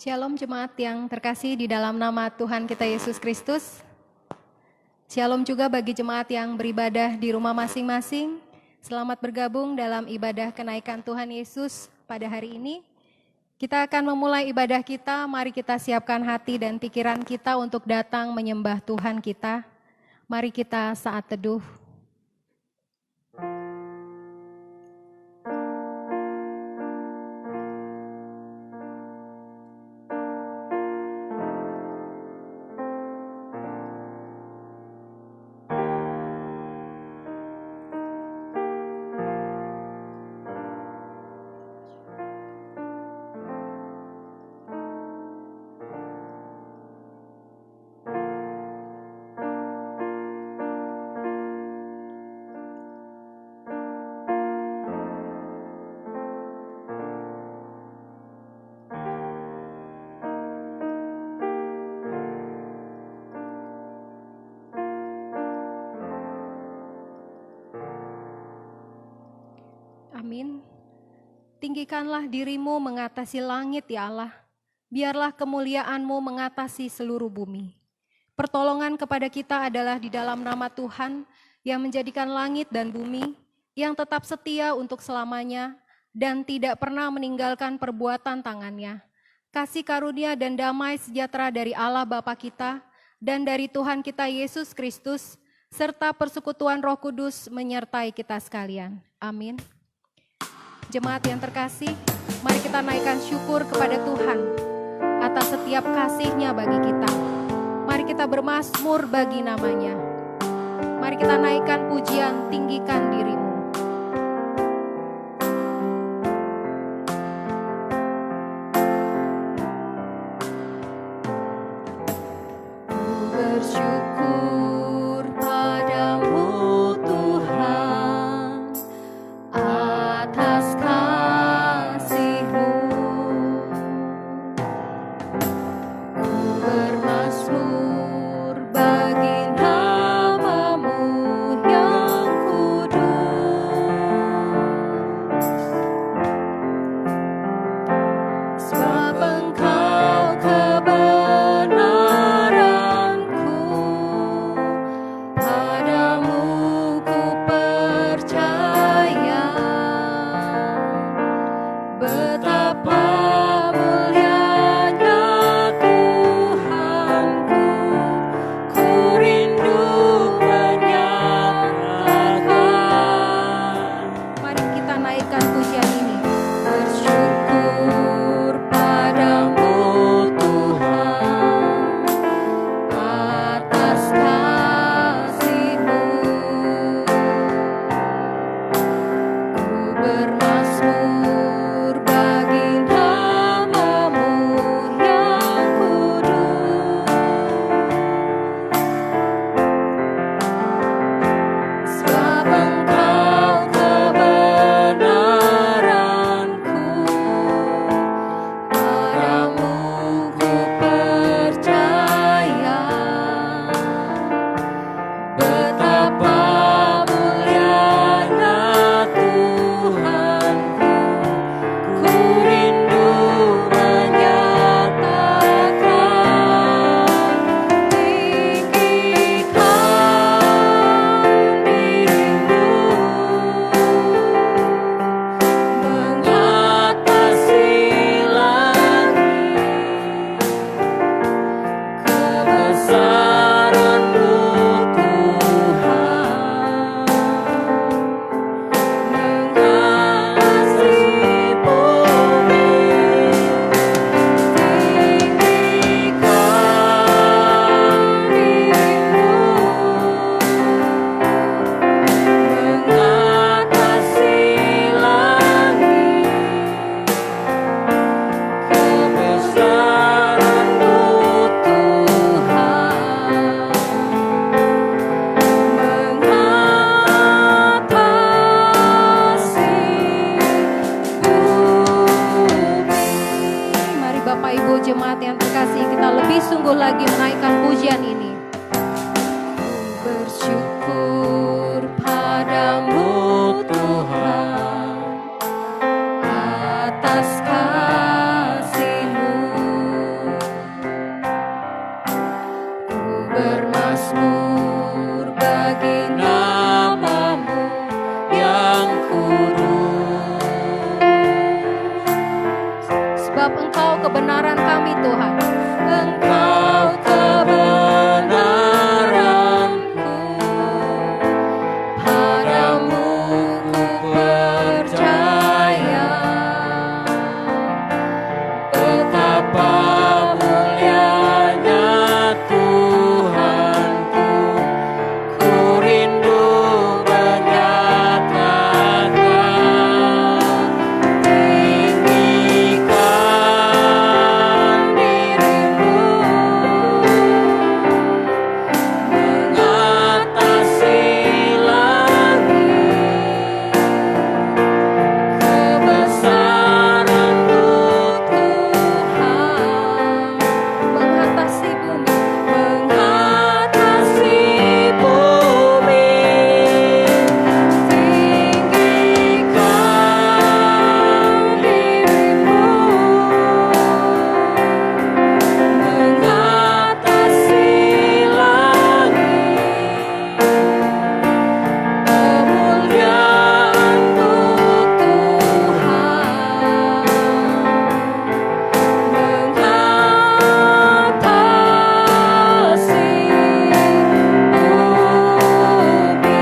Shalom jemaat yang terkasih di dalam nama Tuhan kita Yesus Kristus. Shalom juga bagi jemaat yang beribadah di rumah masing-masing. Selamat bergabung dalam ibadah kenaikan Tuhan Yesus pada hari ini. Kita akan memulai ibadah kita, mari kita siapkan hati dan pikiran kita untuk datang menyembah Tuhan kita. Mari kita saat teduh. Amin. Tinggikanlah dirimu mengatasi langit ya Allah. Biarlah kemuliaan-Mu mengatasi seluruh bumi. Pertolongan kepada kita adalah di dalam nama Tuhan yang menjadikan langit dan bumi, yang tetap setia untuk selamanya dan tidak pernah meninggalkan perbuatan tangannya. Kasih karunia dan damai sejahtera dari Allah Bapa kita dan dari Tuhan kita Yesus Kristus, serta persekutuan Roh Kudus menyertai kita sekalian. Amin. Jemaat yang terkasih, mari kita naikkan syukur kepada Tuhan atas setiap kasih-Nya bagi kita. Mari kita bermazmur bagi nama-Nya. Mari kita naikkan pujian, tinggikan dirimu. Bersyukur padamu Tuhan atas kasih-Mu. Ku bermazmur bagi nama-Mu yang kudus. Sebab Engkau kebenaranku, padamu ku percaya. Betapa mulianya Tuhanku, ku rindu menyatakan. Mari kita naikkan pujian ini. Bersyukur padamu Tuhan atas kasih-Mu. Ku bermazmur bagi nama-Mu yang kudus. Sebab Engkau kebenaranku, padamu ku percaya. Betapa mulianya Tuhanku, ku rindu menyatakan. Tinggikan dirimu mengatasi langit. Kebesaran-Mu Tuhan mengasihi bumi. Tinggikan dirimu mengatasi langit. Kebesaran-Mu Tuhan mengatasi bumi. Mari Bapak Ibu jemaat yang terkasih, kita lebih sungguh lagi menaikkan pujian ini. Bersyukur padamu Tuhan atas kasih-Mu. kebenaran kami Tuhan. Engkau kebenaranku, padamu ku percaya. Betapa mulianya Tuhanku, ku rindu menyatakan. Tinggikan dirimu mengatasi langit, kebesaran-Mu Tuhan Mengatasi bumi, mengatasi bumi. Tinggikan dirimu mengatasi langit, kemuliaan-Mu Tuhan mengatasi bumi.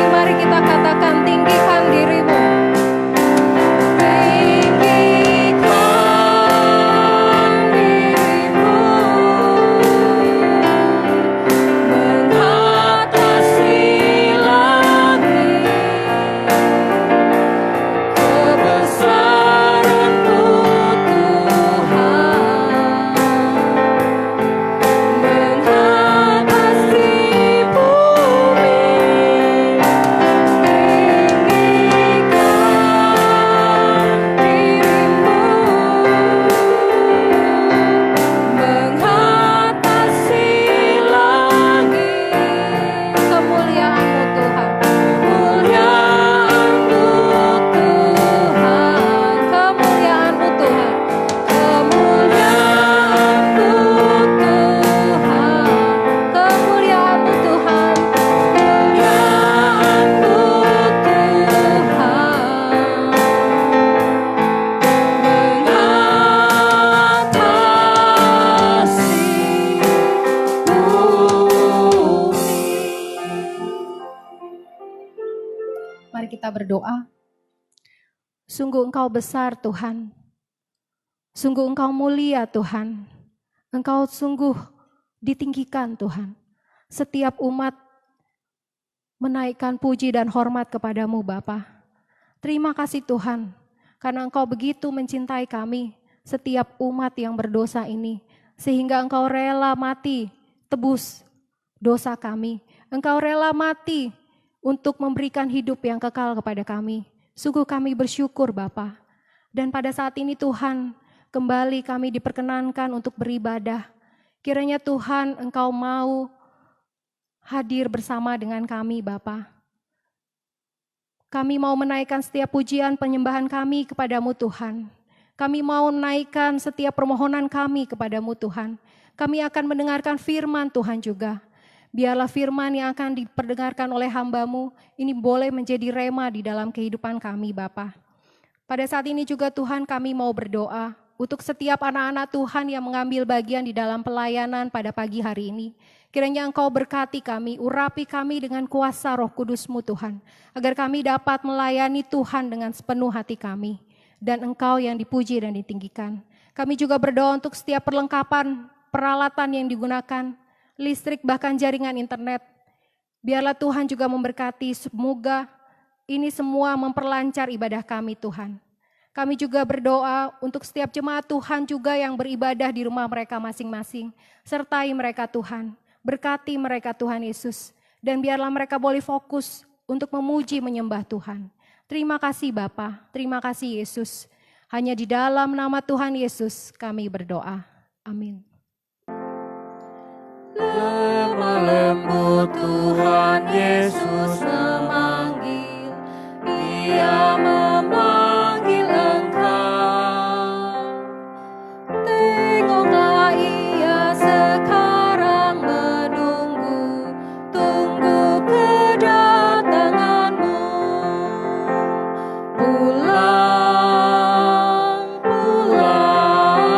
mari kita katakan tinggikan dirimu. Tinggikan dirimu mengatasi langit, kebesaran-Mu Tuhan mengatasi bumi. Tinggikan dirimu mengatasi langit, Kemuliaan-Mu Tuhan, kemuliaan-Mu Tuhan, kemuliaan-Mu Tuhan, kemuliaan-Mu Tuhan, kemuliaan-Mu Tuhan, kemuliaan-Mu Tuhan mengatasi bumi. Mari kita berdoa. Sungguh Engkau besar Tuhan, sungguh Engkau mulia Tuhan, Engkau sungguh ditinggikan Tuhan. Setiap umat menaikkan puji dan hormat kepadamu Bapa. Terima kasih Tuhan, karena Engkau begitu mencintai kami, setiap umat yang berdosa ini, sehingga Engkau rela mati, tebus dosa kami. Engkau rela mati untuk memberikan hidup yang kekal kepada kami. Sungguh kami bersyukur Bapa. Dan pada saat ini Tuhan, kembali kami diperkenankan untuk beribadah. Kiranya Tuhan Engkau mau hadir bersama dengan kami Bapa. Kami mau menaikkan setiap pujian penyembahan kami kepadamu Tuhan. Kami mau menaikkan setiap permohonan kami kepadamu Tuhan. Kami akan mendengarkan firman Tuhan juga. Biarlah firman yang akan diperdengarkan oleh hamba-Mu ini boleh menjadi rema di dalam kehidupan kami Bapa. Pada saat ini juga Tuhan kami mau berdoa untuk setiap anak-anak Tuhan yang mengambil bagian di dalam pelayanan pada pagi hari ini. Kiranya Engkau berkati kami, urapi kami dengan kuasa Roh Kudus-Mu Tuhan. Agar kami dapat melayani Tuhan dengan sepenuh hati kami. Dan Engkau yang dipuji dan ditinggikan. Kami juga berdoa untuk setiap perlengkapan, peralatan yang digunakan, listrik bahkan jaringan internet. Biarlah Tuhan juga memberkati, semoga ini semua memperlancar ibadah kami Tuhan. Kami juga berdoa untuk setiap jemaat Tuhan juga yang beribadah di rumah mereka masing-masing. Sertai mereka Tuhan, berkati mereka Tuhan Yesus. Dan biarlah mereka boleh fokus untuk memuji menyembah Tuhan. Terima kasih Bapa, terima kasih Yesus. Hanya di dalam nama Tuhan Yesus kami berdoa. Amin. Lemah lembut Tuhan Yesus memanggil, Ia memanggil Engkau. Tengoklah Ia sekarang menunggu, tunggu kedatanganmu. Pulang, pulang,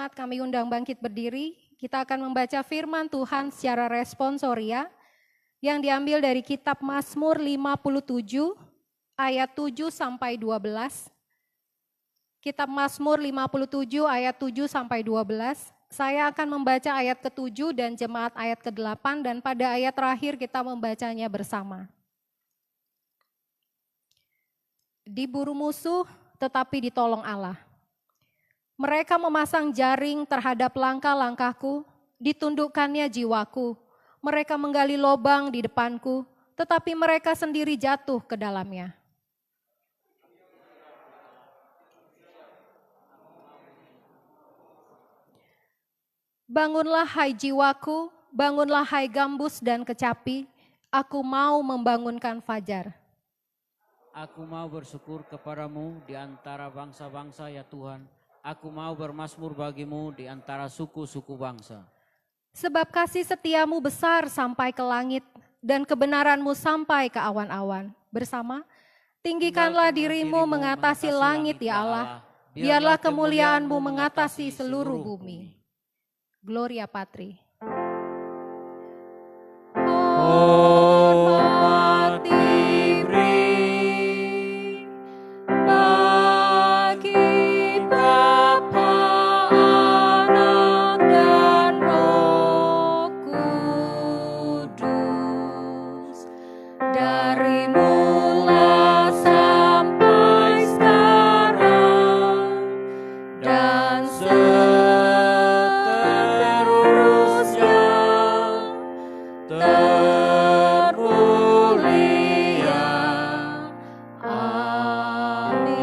jemaat kami undang bangkit berdiri. Kita akan membaca firman Tuhan secara responsoria yang diambil dari kitab Mazmur 57 ayat 7 sampai 12. Kitab Mazmur 57 ayat 7 sampai 12. Saya akan membaca ayat ke-7 dan jemaat ayat ke-8 dan pada ayat terakhir kita membacanya bersama. Diburu musuh tetapi ditolong Allah. Mereka memasang jaring terhadap langkah-langkahku, ditundukkannya jiwaku. Mereka menggali lubang di depanku, tetapi mereka sendiri jatuh ke dalamnya. Bangunlah hai jiwaku, bangunlah hai gambus dan kecapi, aku mau membangunkan fajar. Aku mau bersyukur kepadamu di antara bangsa-bangsa ya Tuhan. Aku mau bermazmur bagimu di antara suku-suku bangsa. Sebab kasih setiamu besar sampai ke langit dan kebenaranmu sampai ke awan-awan. Bersama, tinggikanlah dirimu mengatasi langit ya Allah, biarlah kemuliaanmu mengatasi seluruh bumi. Gloria Patri. Hormat diberi bagi Bapa, Anak, dan Roh Kudus, dari mula sampai sekarang dan seterusnya. Termulia, amin,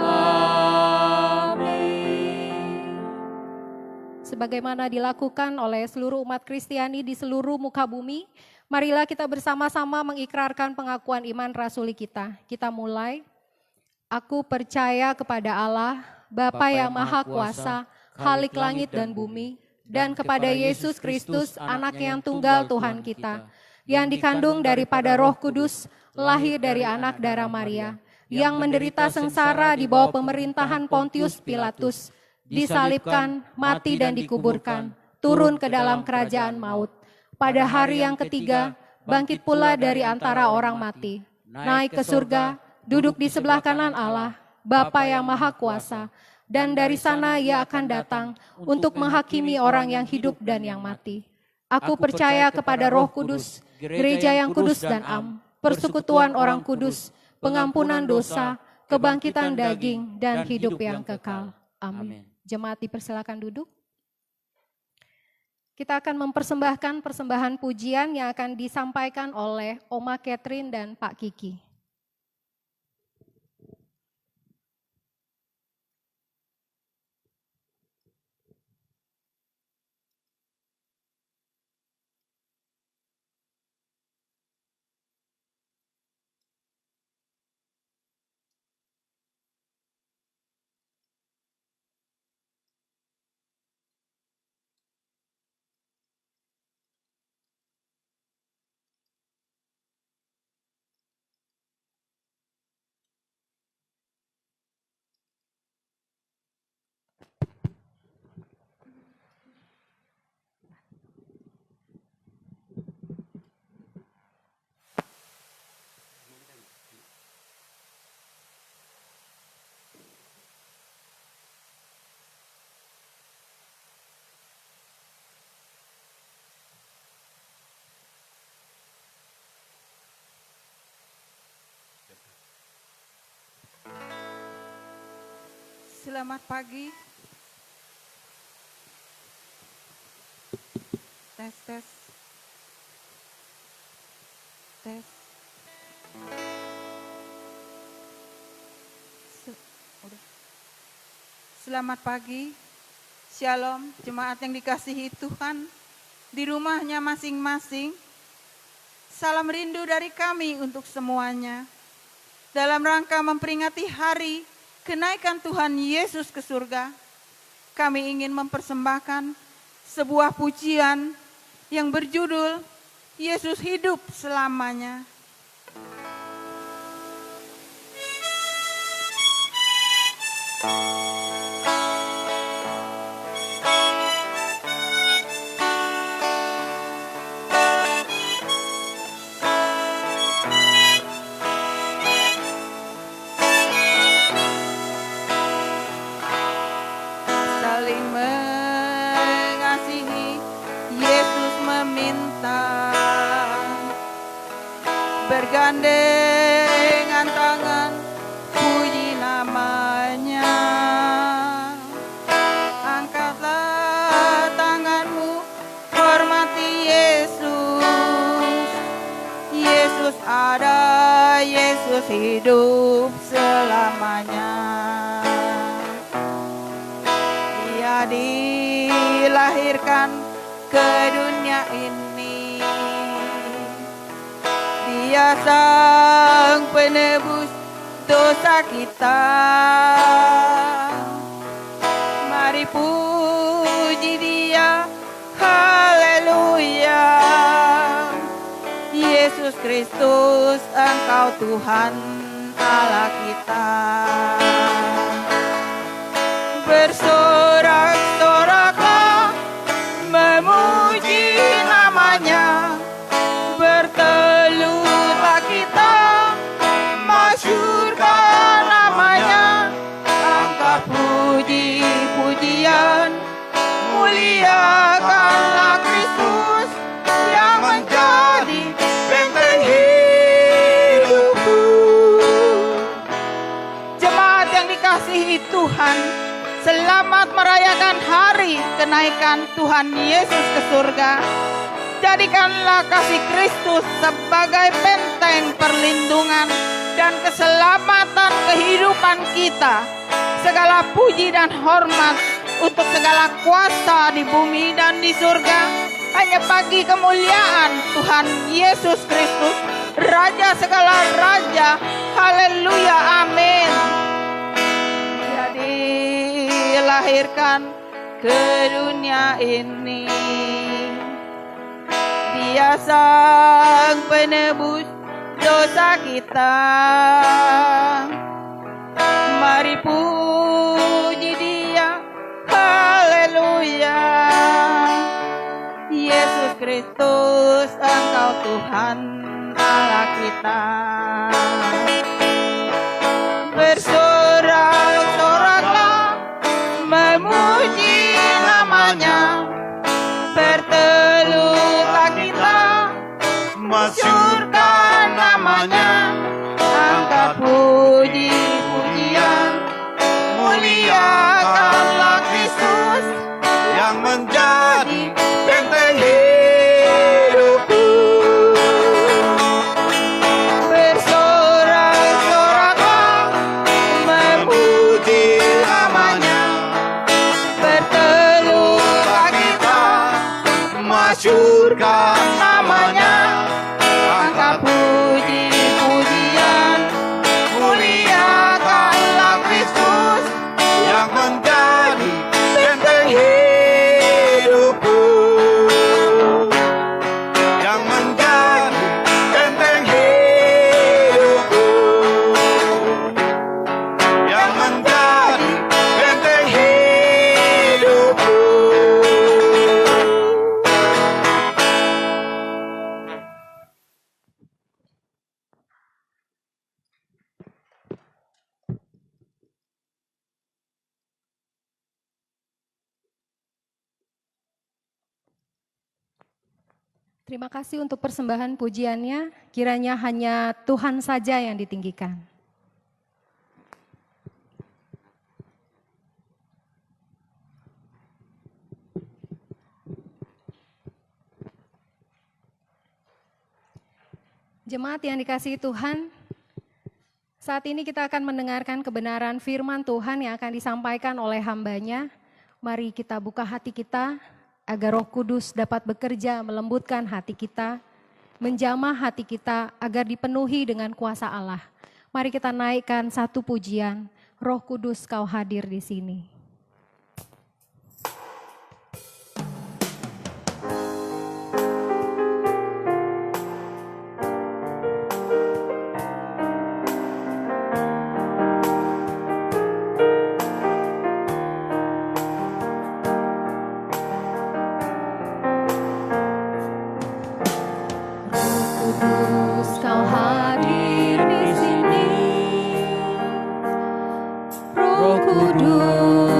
amin. Sebagaimana dilakukan oleh seluruh umat Kristiani di seluruh muka bumi, marilah kita bersama-sama mengikrarkan pengakuan iman rasuli kita. Kita mulai. Aku percaya kepada Allah, Bapa yang Maha Kuasa, Khalik langit dan bumi, dan kepada Yesus Kristus, Anak-Nya yang tunggal Tuhan kita, yang dikandung daripada Roh Kudus, lahir dari anak darah Maria, yang menderita sengsara di bawah pemerintahan Pontius Pilatus, disalibkan, mati dan dikuburkan, turun ke dalam kerajaan maut. Pada hari yang ketiga, bangkit pula dari antara orang mati, naik ke surga, duduk di sebelah kanan Allah, Bapa yang Maha Kuasa, dan dari sana ia akan datang untuk menghakimi orang yang hidup dan yang mati. Aku percaya kepada Roh Kudus, gereja yang kudus dan am, persekutuan orang kudus, pengampunan dosa, kebangkitan daging, dan hidup yang kekal. Amin. Jemaat dipersilakan duduk. Kita akan mempersembahkan persembahan pujian yang akan disampaikan oleh Oma Catherine dan Pak Kiki. Selamat pagi. Tes, tes. Tes. Selamat pagi. Shalom, jemaat yang dikasihi Tuhan. Di rumahnya masing-masing. Salam rindu dari kami untuk semuanya. Dalam rangka memperingati hari kenaikan Tuhan Yesus ke surga, kami ingin mempersembahkan sebuah pujian yang berjudul Yesus hidup selamanya. hidup selamanya. Dia dilahirkan ke dunia ini, Dia sang penebus dosa kita. Mari puji Dia, haleluya. Yesus Kristus, Engkau Tuhan Allah kita. Bersorak-soraklah memuji namanya, bertelurlah kita masyurkan namanya. Angkat puji-pujian, muliakanlah Kristus yang menjadi benteng hidupku. Jemaat yang dikasihi Tuhan, selamat merayakan hari kenaikan Tuhan Yesus ke surga. Jadikanlah kasih Kristus sebagai benteng perlindungan dan keselamatan kehidupan kita. Segala puji dan hormat untuk segala kuasa di bumi dan di surga hanya bagi kemuliaan Tuhan Yesus Kristus, Raja segala raja. Haleluya, amin. Dia dilahirkan ke dunia ini, Dia sang penebus dosa kita. Mari puji Dia, haleluya. Yesus Kristus, Engkau Tuhan Allah kita. Bersorak-soraklah memuji namanya, bertelurlah kita masyurkan namanya. Angkat puji-pujian, muliakanlah Kristus yang menjadi benteng hidupku. Bersorak-soraklah memuji namanya, bertelurlah kita masyurkan namanya. Angkat puji-pujian, muliakanlah Kristus yang menjadi benteng hidupku, yang menjadi benteng hidupku, yang menjadi benteng hidupku. Terima kasih untuk persembahan pujiannya, kiranya hanya Tuhan saja yang ditinggikan. Jemaat yang dikasihi Tuhan, saat ini kita akan mendengarkan kebenaran firman Tuhan yang akan disampaikan oleh hamba-Nya. Mari kita buka hati kita, agar Roh Kudus dapat bekerja melembutkan hati kita, menjamah hati kita agar dipenuhi dengan kuasa Allah. Mari kita naikkan satu pujian, Roh Kudus Kau hadir di sini. Roh Kudus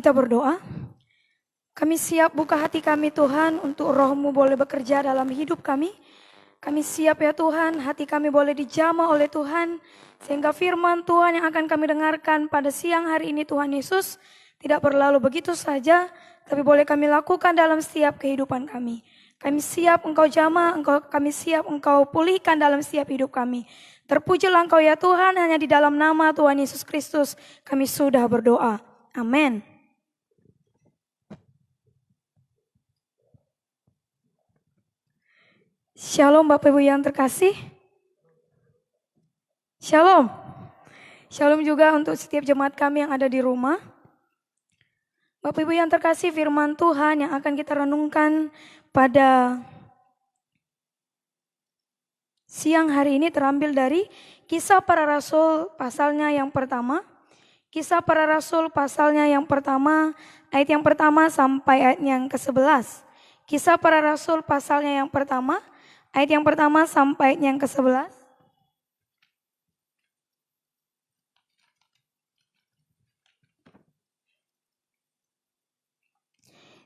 kita berdoa. Kami siap buka hati kami Tuhan untuk Roh-Mu boleh bekerja dalam hidup kami. Kami siap ya Tuhan, hati kami boleh dijamah oleh Tuhan. Sehingga firman Tuhan yang akan kami dengarkan pada siang hari ini Tuhan Yesus tidak berlalu begitu saja, tapi boleh kami lakukan dalam setiap kehidupan kami. Kami siap Engkau jamah, kami siap Engkau pulihkan dalam setiap hidup kami. Terpujilah Engkau ya Tuhan, hanya di dalam nama Tuhan Yesus Kristus kami sudah berdoa. Amin. Shalom Bapak Ibu yang terkasih. Shalom. Shalom juga untuk setiap jemaat kami yang ada di rumah. Bapak Ibu yang terkasih, firman Tuhan yang akan kita renungkan pada siang hari ini terambil dari Kisah Para Rasul pasalnya yang pertama. Kisah Para Rasul pasalnya yang pertama, ayat yang pertama sampai ayat yang ke-11. Kisah Para Rasul pasalnya yang pertama, ayat yang pertama sampai ayat yang ke-11.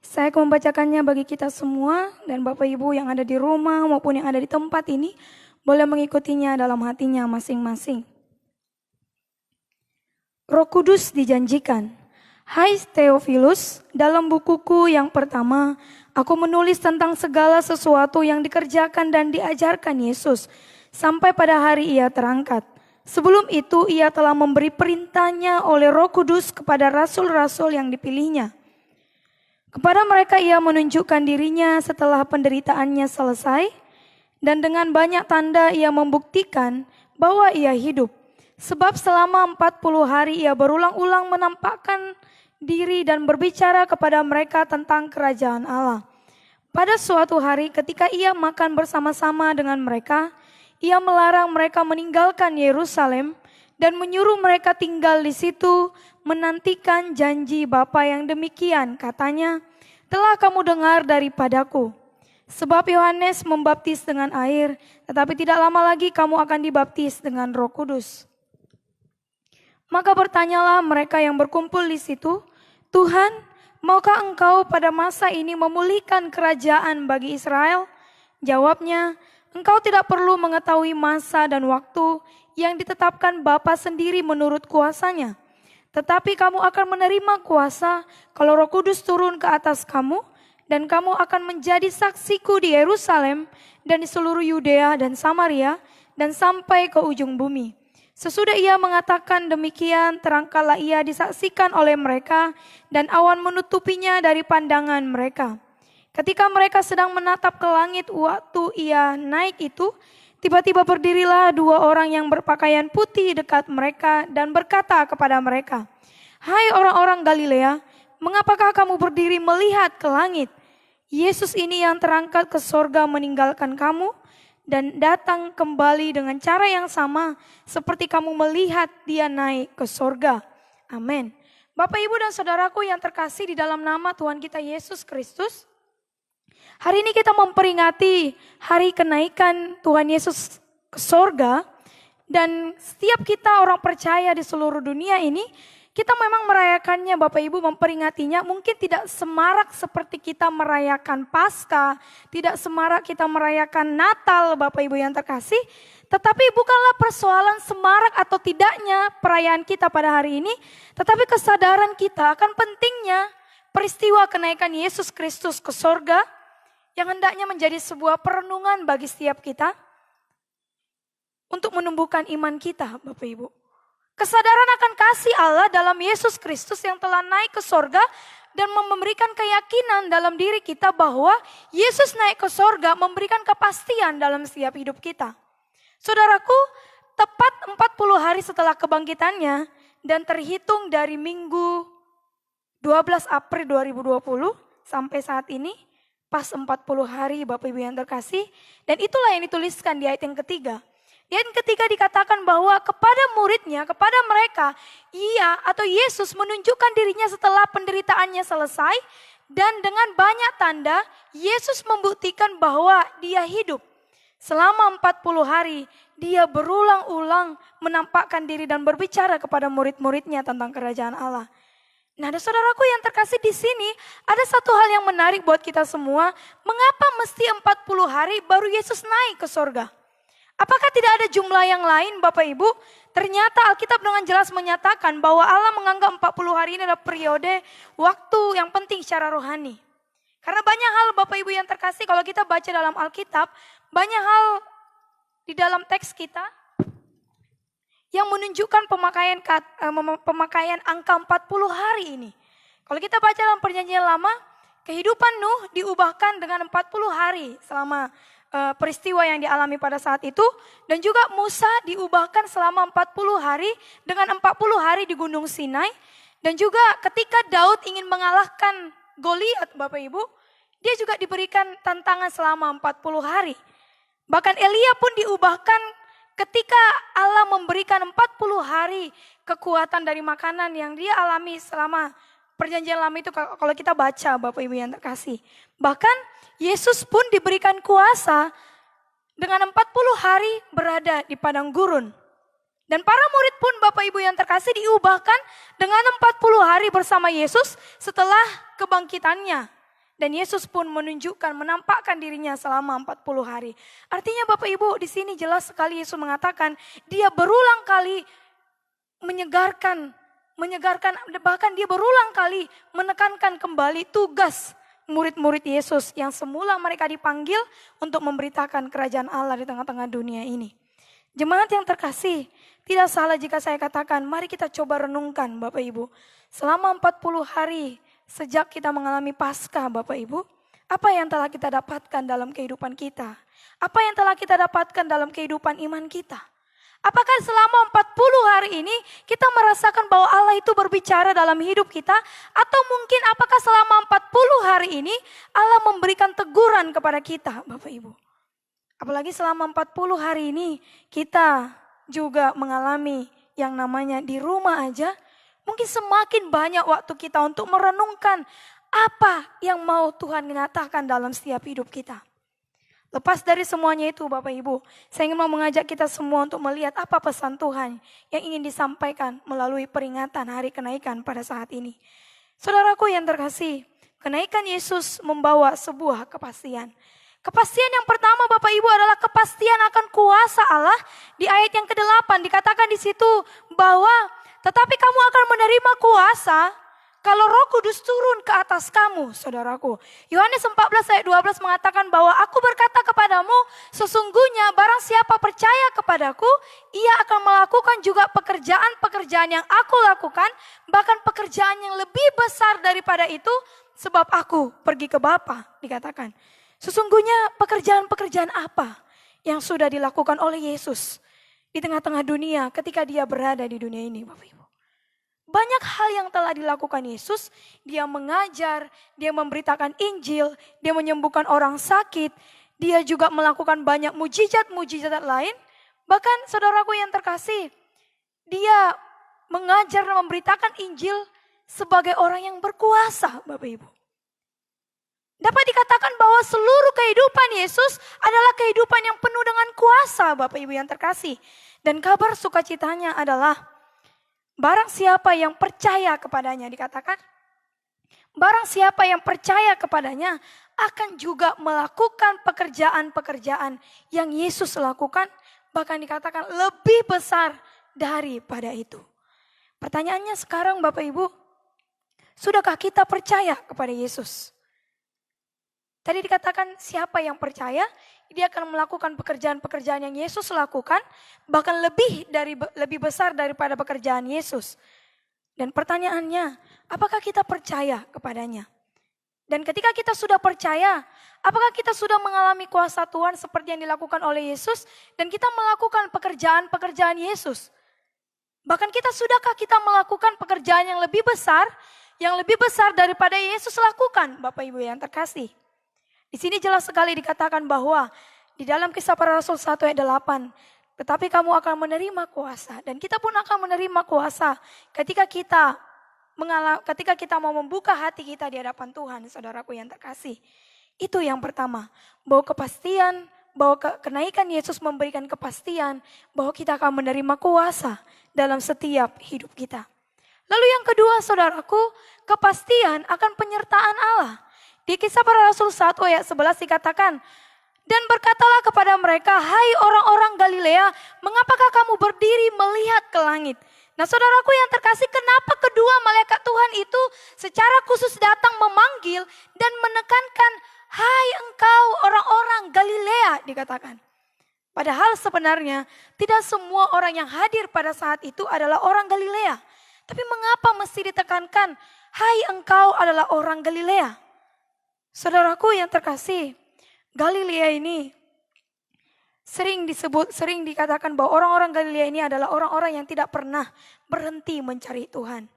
Saya akan membacakannya bagi kita semua dan Bapak Ibu yang ada di rumah maupun yang ada di tempat ini boleh mengikutinya dalam hatinya masing-masing. Roh Kudus dijanjikan. Hai Theophilus, dalam bukuku yang pertama, aku menulis tentang segala sesuatu yang dikerjakan dan diajarkan Yesus sampai pada hari ia terangkat. Sebelum itu ia telah memberi perintahnya oleh Roh Kudus kepada rasul-rasul yang dipilihnya. Kepada mereka ia menunjukkan dirinya setelah penderitaannya selesai dan dengan banyak tanda ia membuktikan bahwa ia hidup. Sebab selama 40 hari ia berulang-ulang menampakkan diri dan berbicara kepada mereka tentang kerajaan Allah. Pada suatu hari ketika ia makan bersama-sama dengan mereka, ia melarang mereka meninggalkan Yerusalem dan menyuruh mereka tinggal di situ menantikan janji Bapa yang demikian. Katanya, telah kamu dengar daripadaku. Sebab Yohanes membaptis dengan air, tetapi tidak lama lagi kamu akan dibaptis dengan Roh Kudus. Maka bertanyalah mereka yang berkumpul di situ, Tuhan, maukah Engkau pada masa ini memulihkan kerajaan bagi Israel? Jawabnya, Engkau tidak perlu mengetahui masa dan waktu yang ditetapkan Bapa sendiri menurut kuasanya. Tetapi kamu akan menerima kuasa kalau Roh Kudus turun ke atas kamu, dan kamu akan menjadi saksiku di Yerusalem dan di seluruh Yudea dan Samaria dan sampai ke ujung bumi. Sesudah ia mengatakan demikian, terangkatlah ia disaksikan oleh mereka dan awan menutupinya dari pandangan mereka. Ketika mereka sedang menatap ke langit waktu ia naik itu, tiba-tiba berdirilah 2 orang yang berpakaian putih dekat mereka dan berkata kepada mereka, Hai orang-orang Galilea, mengapakah kamu berdiri melihat ke langit? Yesus ini yang terangkat ke sorga meninggalkan kamu dan datang kembali dengan cara yang sama seperti kamu melihat dia naik ke sorga. Amin. Bapak, Ibu, dan saudaraku yang terkasih di dalam nama Tuhan kita Yesus Kristus. Hari ini kita memperingati hari kenaikan Tuhan Yesus ke sorga. Dan setiap kita orang percaya di seluruh dunia ini, kita memang merayakannya, Bapak Ibu, memperingatinya. Mungkin tidak semarak seperti kita merayakan Paskah, tidak semarak kita merayakan Natal, Bapak Ibu yang terkasih. Tetapi bukanlah persoalan semarak atau tidaknya perayaan kita pada hari ini, tetapi kesadaran kita akan pentingnya peristiwa kenaikan Yesus Kristus ke sorga, yang hendaknya menjadi sebuah perenungan bagi setiap kita, untuk menumbuhkan iman kita, Bapak Ibu. Kesadaran akan kasih Allah dalam Yesus Kristus yang telah naik ke sorga dan memberikan keyakinan dalam diri kita bahwa Yesus naik ke sorga memberikan kepastian dalam setiap hidup kita. Saudaraku, tepat 40 hari setelah kebangkitannya dan terhitung dari Minggu 12 April 2020 sampai saat ini, pas 40 hari Bapak Ibu yang terkasih, dan itulah yang dituliskan di ayat yang ketiga. Di ayat ketiga dikatakan bahwa kepada muridnya, kepada mereka, ia atau Yesus menunjukkan dirinya setelah penderitaannya selesai. Dan dengan banyak tanda, Yesus membuktikan bahwa dia hidup. Selama 40 hari, dia berulang-ulang menampakkan diri dan berbicara kepada murid-muridnya tentang kerajaan Allah. Nah, ada saudaraku yang terkasih di sini, ada satu hal yang menarik buat kita semua. Mengapa mesti 40 hari baru Yesus naik ke sorga? Apakah tidak ada jumlah yang lain Bapak Ibu? Ternyata Alkitab dengan jelas menyatakan bahwa Allah menganggap 40 hari ini adalah periode waktu yang penting secara rohani. Karena banyak hal Bapak Ibu yang terkasih kalau kita baca dalam Alkitab, banyak hal di dalam teks kita yang menunjukkan pemakaian angka 40 hari ini. Kalau kita baca dalam perjanjian lama, kehidupan Nuh diubahkan dengan 40 hari selama peristiwa yang dialami pada saat itu. Dan juga Musa diubahkan selama 40 hari dengan 40 hari di Gunung Sinai. Dan juga ketika Daud ingin mengalahkan Goliat Bapak Ibu, dia juga diberikan tantangan selama 40 hari. Bahkan Elia pun diubahkan ketika Allah memberikan 40 hari kekuatan dari makanan yang dia alami selama perjanjian lama itu, kalau kita baca Bapak Ibu yang terkasih. Bahkan Yesus pun diberikan kuasa dengan 40 hari berada di padang gurun. Dan para murid pun Bapak Ibu yang terkasih diubahkan dengan 40 hari bersama Yesus setelah kebangkitannya. Dan Yesus pun menunjukkan, menampakkan dirinya selama 40 hari. Artinya Bapak Ibu di sini jelas sekali Yesus mengatakan dia berulang kali menyegarkan, bahkan dia berulang kali menekankan kembali tugas murid-murid Yesus yang semula mereka dipanggil untuk memberitakan kerajaan Allah di tengah-tengah dunia ini. Jemaat yang terkasih, tidak salah jika saya katakan mari kita coba renungkan Bapak Ibu. Selama 40 hari sejak kita mengalami Paskah Bapak Ibu, apa yang telah kita dapatkan dalam kehidupan kita? Apa yang telah kita dapatkan dalam kehidupan iman kita? Apakah selama 40 hari ini kita merasakan bahwa Allah itu berbicara dalam hidup kita? Atau mungkin apakah selama 40 hari ini Allah memberikan teguran kepada kita Bapak Ibu? Apalagi selama 40 hari ini kita juga mengalami yang namanya di rumah aja. Mungkin semakin banyak waktu kita untuk merenungkan apa yang mau Tuhan nyatakan dalam setiap hidup kita. Lepas dari semuanya itu Bapak Ibu, saya ingin mau mengajak kita semua untuk melihat apa pesan Tuhan yang ingin disampaikan melalui peringatan hari kenaikan pada saat ini. Saudaraku yang terkasih, kenaikan Yesus membawa sebuah kepastian. Kepastian yang pertama Bapak Ibu adalah kepastian akan kuasa Allah. Di ayat yang ke-8 dikatakan di situ bahwa tetapi kamu akan menerima kuasa kalau Roh Kudus turun ke atas kamu, saudaraku. Yohanes 14 ayat 12 mengatakan bahwa aku berkata kepadamu, sesungguhnya barang siapa percaya kepadaku, ia akan melakukan juga pekerjaan-pekerjaan yang aku lakukan, bahkan pekerjaan yang lebih besar daripada itu, sebab aku pergi ke Bapa, dikatakan. Sesungguhnya pekerjaan-pekerjaan apa yang sudah dilakukan oleh Yesus di tengah-tengah dunia ketika dia berada di dunia ini Bapak Ibu. Banyak hal yang telah dilakukan Yesus, dia mengajar, dia memberitakan Injil, dia menyembuhkan orang sakit, dia juga melakukan banyak mujizat-mujizat lain. Bahkan saudaraku yang terkasih, dia mengajar dan memberitakan Injil sebagai orang yang berkuasa Bapak Ibu. Dapat dikatakan bahwa seluruh kehidupan Yesus adalah kehidupan yang penuh dengan kuasa Bapak Ibu yang terkasih. Dan kabar sukacitanya adalah barang siapa yang percaya kepadanya, dikatakan barang siapa yang percaya kepadanya akan juga melakukan pekerjaan-pekerjaan yang Yesus lakukan. Bahkan dikatakan lebih besar daripada itu. Pertanyaannya sekarang Bapak Ibu, sudahkah kita percaya kepada Yesus? Tadi dikatakan siapa yang percaya, dia akan melakukan pekerjaan-pekerjaan yang Yesus lakukan, bahkan lebih besar daripada pekerjaan Yesus. Dan pertanyaannya, apakah kita percaya kepadanya? Dan ketika kita sudah percaya, apakah kita sudah mengalami kuasa Tuhan seperti yang dilakukan oleh Yesus, dan kita melakukan pekerjaan-pekerjaan Yesus? Bahkan sudahkah kita melakukan pekerjaan yang lebih besar daripada Yesus lakukan, Bapak Ibu yang terkasih? Di sini jelas sekali dikatakan bahwa di dalam Kisah Para Rasul 1 ayat 8, tetapi kamu akan menerima kuasa. Dan kita pun akan menerima kuasa ketika kita mau membuka hati kita di hadapan Tuhan, saudaraku yang terkasih. Itu yang pertama, bahwa kepastian, bahwa kenaikan Yesus memberikan kepastian bahwa kita akan menerima kuasa dalam setiap hidup kita. Lalu yang kedua saudaraku, kepastian akan penyertaan Allah. Di Kisah Para Rasul 1 ayat 11 dikatakan, dan berkatalah kepada mereka, hai orang-orang Galilea, mengapakah kamu berdiri melihat ke langit? Nah saudaraku yang terkasih, kenapa kedua malaikat Tuhan itu secara khusus datang memanggil dan menekankan, hai engkau orang-orang Galilea dikatakan. Padahal sebenarnya tidak semua orang yang hadir pada saat itu adalah orang Galilea. Tapi mengapa mesti ditekankan, hai engkau adalah orang Galilea? Saudaraku yang terkasih, Galilea ini sering dikatakan bahwa orang-orang Galilea ini adalah orang-orang yang tidak pernah berhenti mencari Tuhan.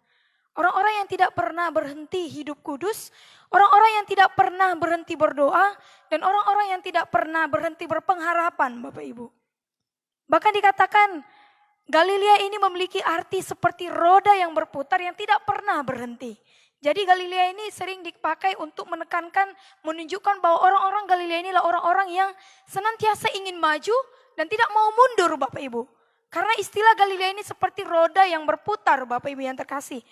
Orang-orang yang tidak pernah berhenti hidup kudus, orang-orang yang tidak pernah berhenti berdoa, dan orang-orang yang tidak pernah berhenti berpengharapan, Bapak Ibu. Bahkan dikatakan Galilea ini memiliki arti seperti roda yang berputar yang tidak pernah berhenti. Jadi Galilea ini sering dipakai untuk menekankan, menunjukkan bahwa orang-orang Galilea ini adalah orang-orang yang senantiasa ingin maju dan tidak mau mundur Bapak Ibu. Karena istilah Galilea ini seperti roda yang berputar Bapak Ibu yang terkasih.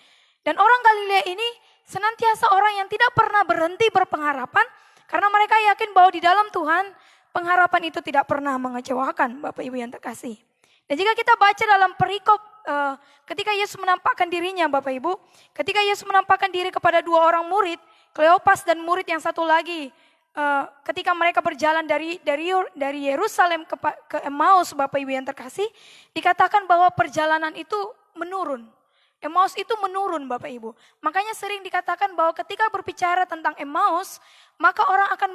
Dan orang Galilea ini senantiasa orang yang tidak pernah berhenti berpengharapan karena mereka yakin bahwa di dalam Tuhan pengharapan itu tidak pernah mengecewakan Bapak Ibu yang terkasih. Dan jika kita baca dalam perikop ketika Yesus menampakkan dirinya Bapak Ibu, ketika Yesus menampakkan diri kepada dua orang murid, Kleopas dan murid yang satu lagi, ketika mereka berjalan dari Yerusalem ke Emmaus Bapak Ibu yang terkasih, dikatakan bahwa perjalanan itu menurun. Emmaus itu menurun Bapak Ibu. Makanya sering dikatakan bahwa ketika berbicara tentang Emmaus, maka orang akan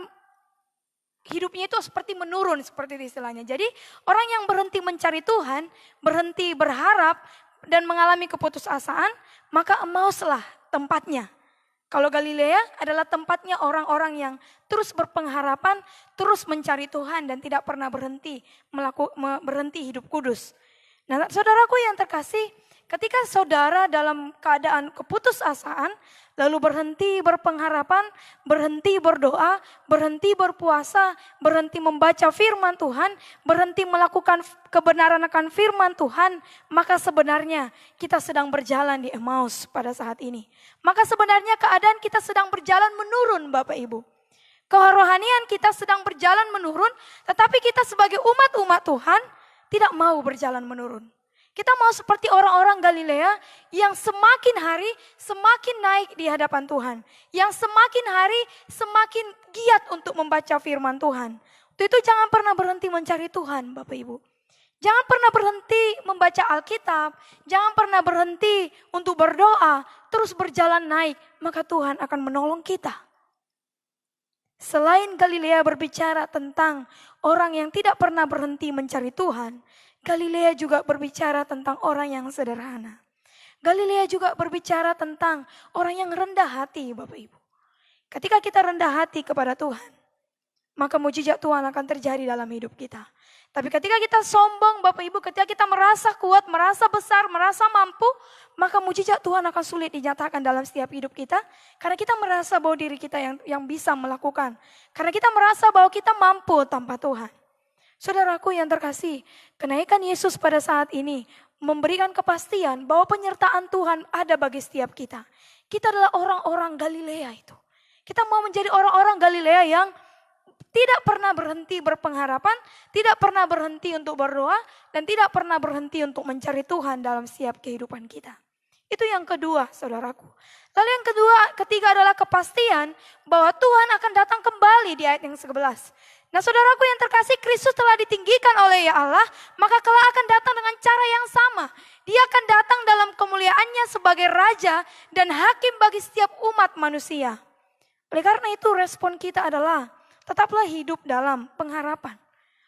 hidupnya itu seperti menurun seperti istilahnya. Jadi orang yang berhenti mencari Tuhan, berhenti berharap dan mengalami keputusasaan, maka Emmauslah tempatnya. Kalau Galilea adalah tempatnya orang-orang yang terus berpengharapan, terus mencari Tuhan dan tidak pernah berhenti hidup kudus. Nah, saudaraku yang terkasih, ketika saudara dalam keadaan keputusasaan, lalu berhenti berpengharapan, berhenti berdoa, berhenti berpuasa, berhenti membaca firman Tuhan, berhenti melakukan kebenaran akan firman Tuhan, maka sebenarnya kita sedang berjalan di Emmaus pada saat ini. Maka sebenarnya keadaan kita sedang berjalan menurun Bapak Ibu. Kerohanian kita sedang berjalan menurun, tetapi kita sebagai umat-umat Tuhan tidak mau berjalan menurun. Kita mau seperti orang-orang Galilea yang semakin hari semakin naik di hadapan Tuhan. Yang semakin hari semakin giat untuk membaca firman Tuhan. Itu jangan pernah berhenti mencari Tuhan Bapak Ibu. Jangan pernah berhenti membaca Alkitab. Jangan pernah berhenti untuk berdoa. Terus berjalan naik, maka Tuhan akan menolong kita. Selain Galilea berbicara tentang orang yang tidak pernah berhenti mencari Tuhan, Galilea juga berbicara tentang orang yang sederhana. Galilea juga berbicara tentang orang yang rendah hati Bapak Ibu. Ketika kita rendah hati kepada Tuhan, maka mujizat Tuhan akan terjadi dalam hidup kita. Tapi ketika kita sombong Bapak Ibu, ketika kita merasa kuat, merasa besar, merasa mampu, maka mujizat Tuhan akan sulit dinyatakan dalam setiap hidup kita. Karena kita merasa bahwa diri kita yang bisa melakukan. Karena kita merasa bahwa kita mampu tanpa Tuhan. Saudaraku yang terkasih, kenaikan Yesus pada saat ini memberikan kepastian bahwa penyertaan Tuhan ada bagi setiap kita. Kita adalah orang-orang Galilea itu. Kita mau menjadi orang-orang Galilea yang tidak pernah berhenti berpengharapan, tidak pernah berhenti untuk berdoa, dan tidak pernah berhenti untuk mencari Tuhan dalam setiap kehidupan kita. Itu yang kedua, saudaraku. Lalu yang ketiga adalah kepastian bahwa Tuhan akan datang kembali di ayat yang 11. Nah saudaraku yang terkasih, Kristus telah ditinggikan oleh ya Allah, maka kelak akan datang dengan cara yang sama. Dia akan datang dalam kemuliaannya sebagai Raja dan Hakim bagi setiap umat manusia. Oleh karena itu respon kita adalah, tetaplah hidup dalam pengharapan.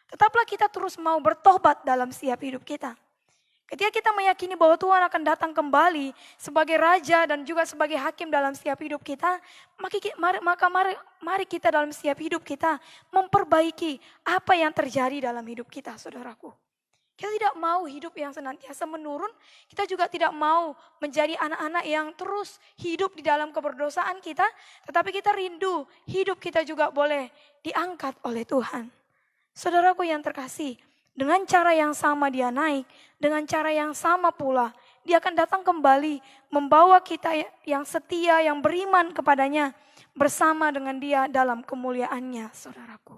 Tetaplah kita terus mau bertobat dalam setiap hidup kita. Ketika kita meyakini bahwa Tuhan akan datang kembali sebagai Raja dan juga sebagai Hakim dalam setiap hidup kita, mari kita dalam setiap hidup kita memperbaiki apa yang terjadi dalam hidup kita, saudaraku. Kita tidak mau hidup yang senantiasa menurun, kita juga tidak mau menjadi anak-anak yang terus hidup di dalam keberdosaan kita, tetapi kita rindu hidup kita juga boleh diangkat oleh Tuhan. Saudaraku yang terkasih, dengan cara yang sama dia naik, dengan cara yang sama pula dia akan datang kembali membawa kita yang setia, yang beriman kepadanya bersama dengan dia dalam kemuliaannya, saudaraku.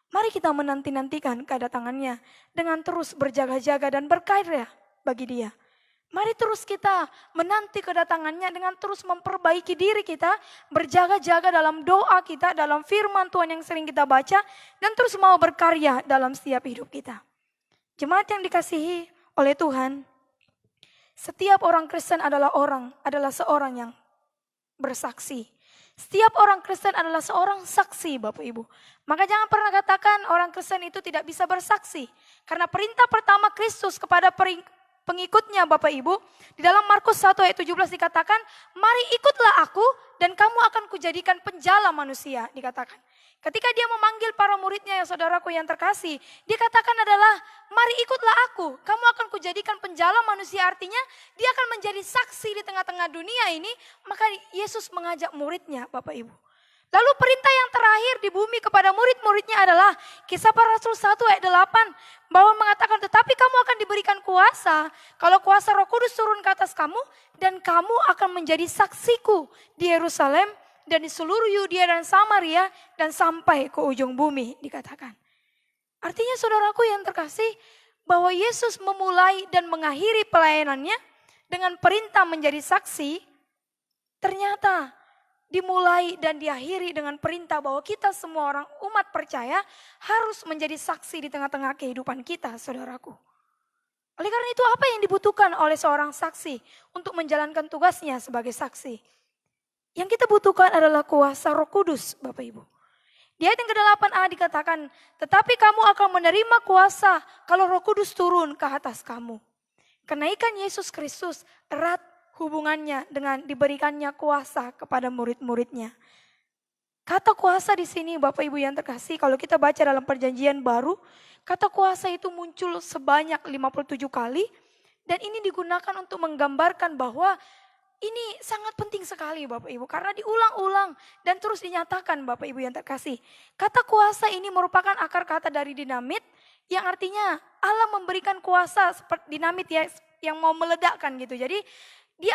Mari kita menanti-nantikan kedatangannya dengan terus berjaga-jaga dan berkarya bagi dia. Mari terus kita menanti kedatangannya dengan terus memperbaiki diri kita, berjaga-jaga dalam doa kita, dalam firman Tuhan yang sering kita baca, dan terus mau berkarya dalam setiap hidup kita. Jemaat yang dikasihi oleh Tuhan, setiap orang Kristen adalah seorang yang bersaksi. Setiap orang Kristen adalah seorang saksi, Bapak Ibu. Maka jangan pernah katakan orang Kristen itu tidak bisa bersaksi. Karena perintah pertama Kristus kepada pengikutnya Bapak Ibu, di dalam Markus 1 ayat 17 dikatakan, mari ikutlah aku dan kamu akan kujadikan penjala manusia, dikatakan. Ketika dia memanggil para muridnya yang saudaraku yang terkasih, dia katakan adalah, mari ikutlah aku, kamu akan kujadikan penjala manusia, artinya dia akan menjadi saksi di tengah-tengah dunia ini, maka Yesus mengajak muridnya Bapak Ibu. Lalu perintah yang terakhir di bumi kepada murid-muridnya adalah Kisah Para Rasul 1 ayat 8. Bahwa mengatakan tetapi kamu akan diberikan kuasa. Kalau kuasa Roh Kudus turun ke atas kamu. Dan kamu akan menjadi saksiku di Yerusalem dan di seluruh Yudea dan Samaria. Dan sampai ke ujung bumi dikatakan. Artinya saudaraku yang terkasih. Bahwa Yesus memulai dan mengakhiri pelayanannya. Dengan perintah menjadi saksi. Ternyata dimulai dan diakhiri dengan perintah bahwa kita semua orang umat percaya harus menjadi saksi di tengah-tengah kehidupan kita, saudaraku. Oleh karena itu apa yang dibutuhkan oleh seorang saksi untuk menjalankan tugasnya sebagai saksi? Yang kita butuhkan adalah kuasa Roh Kudus, Bapak Ibu. Di ayat yang ke-8a dikatakan, tetapi kamu akan menerima kuasa kalau Roh Kudus turun ke atas kamu. Kenaikan Yesus Kristus erat hubungannya dengan diberikannya kuasa kepada murid-muridnya. Kata kuasa di sini Bapak Ibu yang terkasih, kalau kita baca dalam perjanjian baru, kata kuasa itu muncul sebanyak 57 kali. Dan ini digunakan untuk menggambarkan bahwa ini sangat penting sekali Bapak Ibu. Karena diulang-ulang dan terus dinyatakan Bapak Ibu yang terkasih. Kata kuasa ini merupakan akar kata dari dinamit, yang artinya Allah memberikan kuasa seperti dinamit ya, yang mau meledakkan gitu. Jadi dia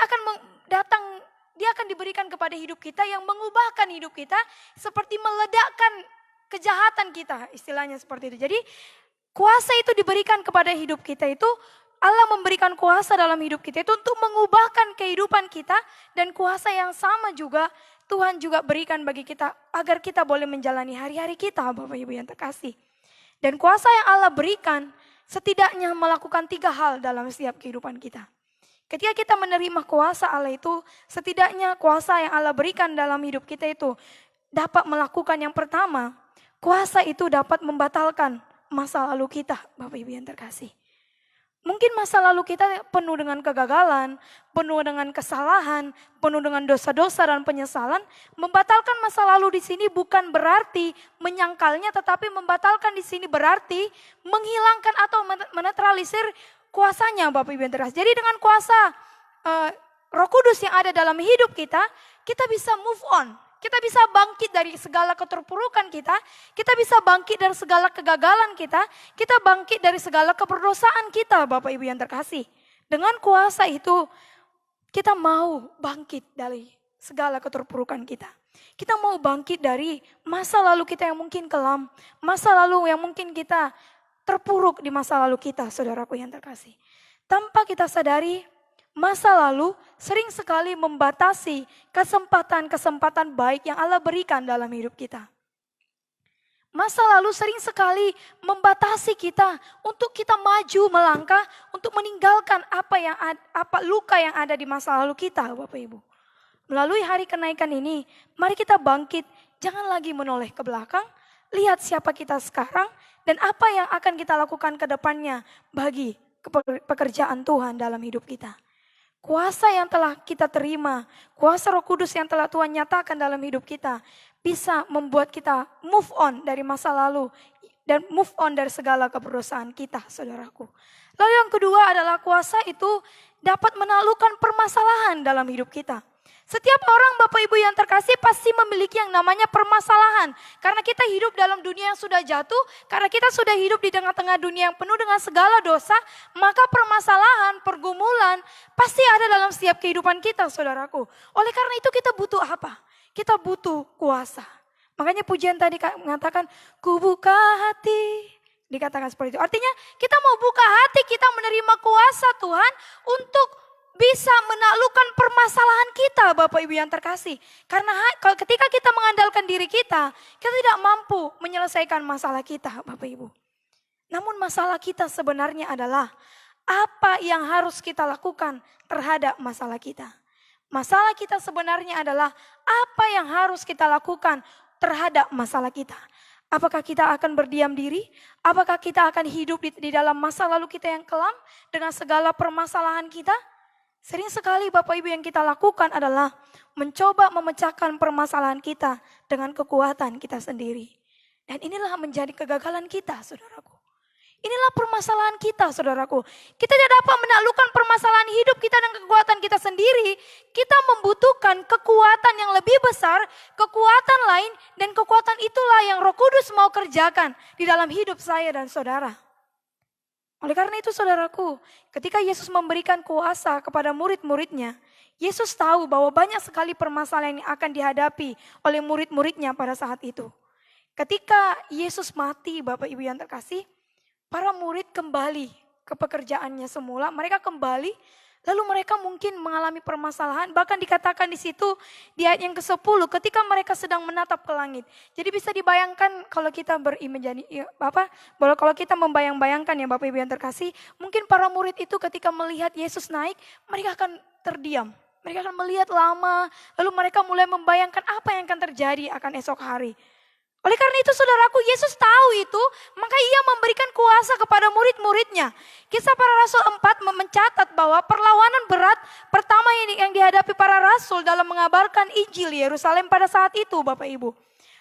akan diberikan kepada hidup kita yang mengubahkan hidup kita seperti meledakkan kejahatan kita, istilahnya seperti itu. Jadi kuasa itu diberikan kepada hidup kita itu, Allah memberikan kuasa dalam hidup kita itu untuk mengubahkan kehidupan kita, dan kuasa yang sama juga Tuhan juga berikan bagi kita agar kita boleh menjalani hari-hari kita, Bapak Ibu yang terkasih. Dan kuasa yang Allah berikan setidaknya melakukan 3 hal dalam setiap kehidupan kita. Ketika kita menerima kuasa Allah itu, setidaknya kuasa yang Allah berikan dalam hidup kita itu dapat melakukan yang pertama, kuasa itu dapat membatalkan masa lalu kita, Bapak Ibu yang terkasih. Mungkin masa lalu kita penuh dengan kegagalan, penuh dengan kesalahan, penuh dengan dosa-dosa dan penyesalan. Membatalkan masa lalu di sini bukan berarti menyangkalnya, tetapi membatalkan di sini berarti menghilangkan atau menetralisir kuasanya, Bapak Ibu yang terkasih. Jadi dengan kuasa Roh Kudus yang ada dalam hidup kita, kita bisa move on. Kita bisa bangkit dari segala keterpurukan kita bisa bangkit dari segala kegagalan kita bangkit dari segala keberdosaan kita, Bapak Ibu yang terkasih. Dengan kuasa itu, kita mau bangkit dari segala keterpurukan kita. Kita mau bangkit dari masa lalu kita yang mungkin kelam, masa lalu yang mungkin kita terpuruk di masa lalu kita, saudaraku yang terkasih. Tanpa kita sadari, masa lalu sering sekali membatasi kesempatan-kesempatan baik yang Allah berikan dalam hidup kita. Masa lalu sering sekali membatasi kita untuk kita maju melangkah, untuk meninggalkan apa luka yang ada di masa lalu kita, Bapak Ibu. Melalui hari kenaikan ini, mari kita bangkit, jangan lagi menoleh ke belakang, lihat siapa kita sekarang, dan apa yang akan kita lakukan ke depannya bagi pekerjaan Tuhan dalam hidup kita. Kuasa yang telah kita terima, kuasa Roh Kudus yang telah Tuhan nyatakan dalam hidup kita, bisa membuat kita move on dari masa lalu dan move on dari segala keberdosaan kita, saudaraku. Lalu yang kedua adalah kuasa itu dapat menaklukkan permasalahan dalam hidup kita. Setiap orang Bapak Ibu yang terkasih pasti memiliki yang namanya permasalahan. Karena kita hidup dalam dunia yang sudah jatuh, karena kita sudah hidup di tengah-tengah dunia yang penuh dengan segala dosa, maka permasalahan, pergumulan ada dalam setiap kehidupan kita, saudaraku. Oleh karena itu kita butuh apa? Kita butuh kuasa. Makanya pujian tadi mengatakan, ku buka hati. Dikatakan seperti itu. Artinya kita mau buka hati, kita menerima kuasa Tuhan untuk bisa menaklukkan permasalahan kita, Bapak Ibu yang terkasih. Karena ketika kita mengandalkan diri kita tidak mampu menyelesaikan masalah kita, Bapak Ibu. Namun masalah kita sebenarnya adalah apa yang harus kita lakukan terhadap masalah kita. Masalah kita sebenarnya adalah apa yang harus kita lakukan terhadap masalah kita. Apakah kita akan berdiam diri? Apakah kita akan hidup di dalam masa lalu kita yang kelam dengan segala permasalahan kita? Sering sekali Bapak Ibu yang kita lakukan adalah mencoba memecahkan permasalahan kita dengan kekuatan kita sendiri. Dan inilah menjadi kegagalan kita, saudaraku. Inilah permasalahan kita, saudaraku. Kita tidak dapat menaklukkan permasalahan hidup kita dengan kekuatan kita sendiri. Kita membutuhkan kekuatan yang lebih besar, kekuatan lain, dan kekuatan itulah yang Roh Kudus mau kerjakan di dalam hidup saya dan saudara. Oleh karena itu saudaraku, ketika Yesus memberikan kuasa kepada murid-muridnya, Yesus tahu bahwa banyak sekali permasalahan yang akan dihadapi oleh murid-muridnya pada saat itu. Ketika Yesus mati, Bapak Ibu yang terkasih, para murid kembali ke pekerjaannya semula, mereka kembali, lalu mereka mungkin mengalami permasalahan, bahkan dikatakan di situ di ayat yang ke-10 ketika mereka sedang menatap ke langit. Jadi bisa dibayangkan kalau kita kalau kita membayang-bayangkan ya Bapak Ibu yang terkasih, mungkin para murid itu ketika melihat Yesus naik, mereka akan terdiam. Mereka akan melihat lama, lalu mereka mulai membayangkan apa yang akan terjadi akan esok hari. Oleh karena itu saudaraku, Yesus tahu itu, maka ia memberikan kuasa kepada murid-muridnya. Kisah para Rasul 4 mencatat bahwa perlawanan berat pertama yang dihadapi para Rasul dalam mengabarkan Injil Yerusalem pada saat itu Bapak Ibu.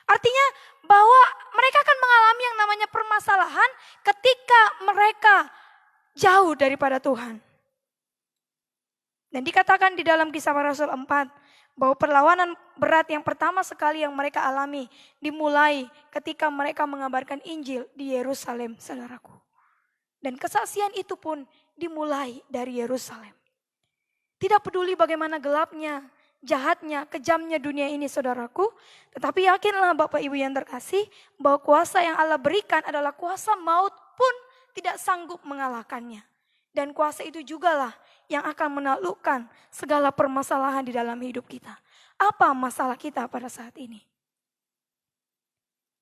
Artinya bahwa mereka akan mengalami yang namanya permasalahan ketika mereka jauh daripada Tuhan. Dan dikatakan di dalam Kisah para Rasul 4, bahwa perlawanan berat yang pertama sekali yang mereka alami dimulai ketika mereka mengabarkan Injil di Yerusalem, saudaraku. Dan kesaksian itu pun dimulai dari Yerusalem. Tidak peduli bagaimana gelapnya, jahatnya, kejamnya dunia ini saudaraku. Tetapi yakinlah Bapak Ibu yang terkasih bahwa kuasa yang Allah berikan adalah kuasa maut pun tidak sanggup mengalahkannya. Dan kuasa itu jugalah yang akan menaklukkan segala permasalahan di dalam hidup kita. Apa masalah kita pada saat ini?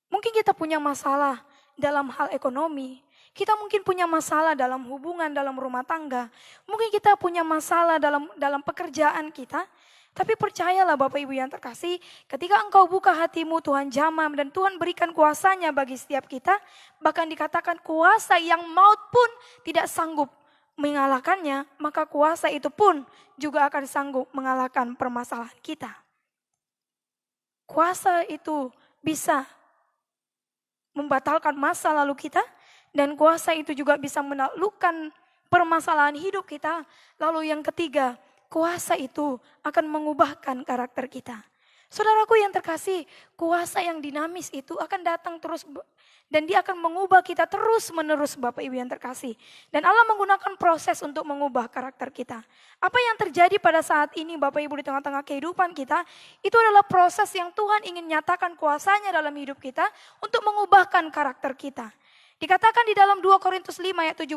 Mungkin kita punya masalah dalam hal ekonomi. Kita mungkin punya masalah dalam hubungan, dalam rumah tangga. Mungkin kita punya masalah dalam pekerjaan kita. Tapi percayalah Bapak Ibu yang terkasih, ketika engkau buka hatimu Tuhan jamah dan Tuhan berikan kuasanya bagi setiap kita. Bahkan dikatakan kuasa yang maut pun tidak sanggup mengalahkannya, maka kuasa itu pun juga akan sanggup mengalahkan permasalahan kita. Kuasa itu bisa membatalkan masa lalu kita, dan kuasa itu juga bisa menaklukkan permasalahan hidup kita. Lalu yang ketiga, kuasa itu akan mengubahkan karakter kita. Saudaraku yang terkasih, kuasa yang dinamis itu akan datang terus dan dia akan mengubah kita terus menerus Bapak Ibu yang terkasih. Dan Allah menggunakan proses untuk mengubah karakter kita. Apa yang terjadi pada saat ini Bapak Ibu di tengah-tengah kehidupan kita, itu adalah proses yang Tuhan ingin nyatakan kuasanya dalam hidup kita untuk mengubahkan karakter kita. Dikatakan di dalam 2 Korintus 5 ayat 17,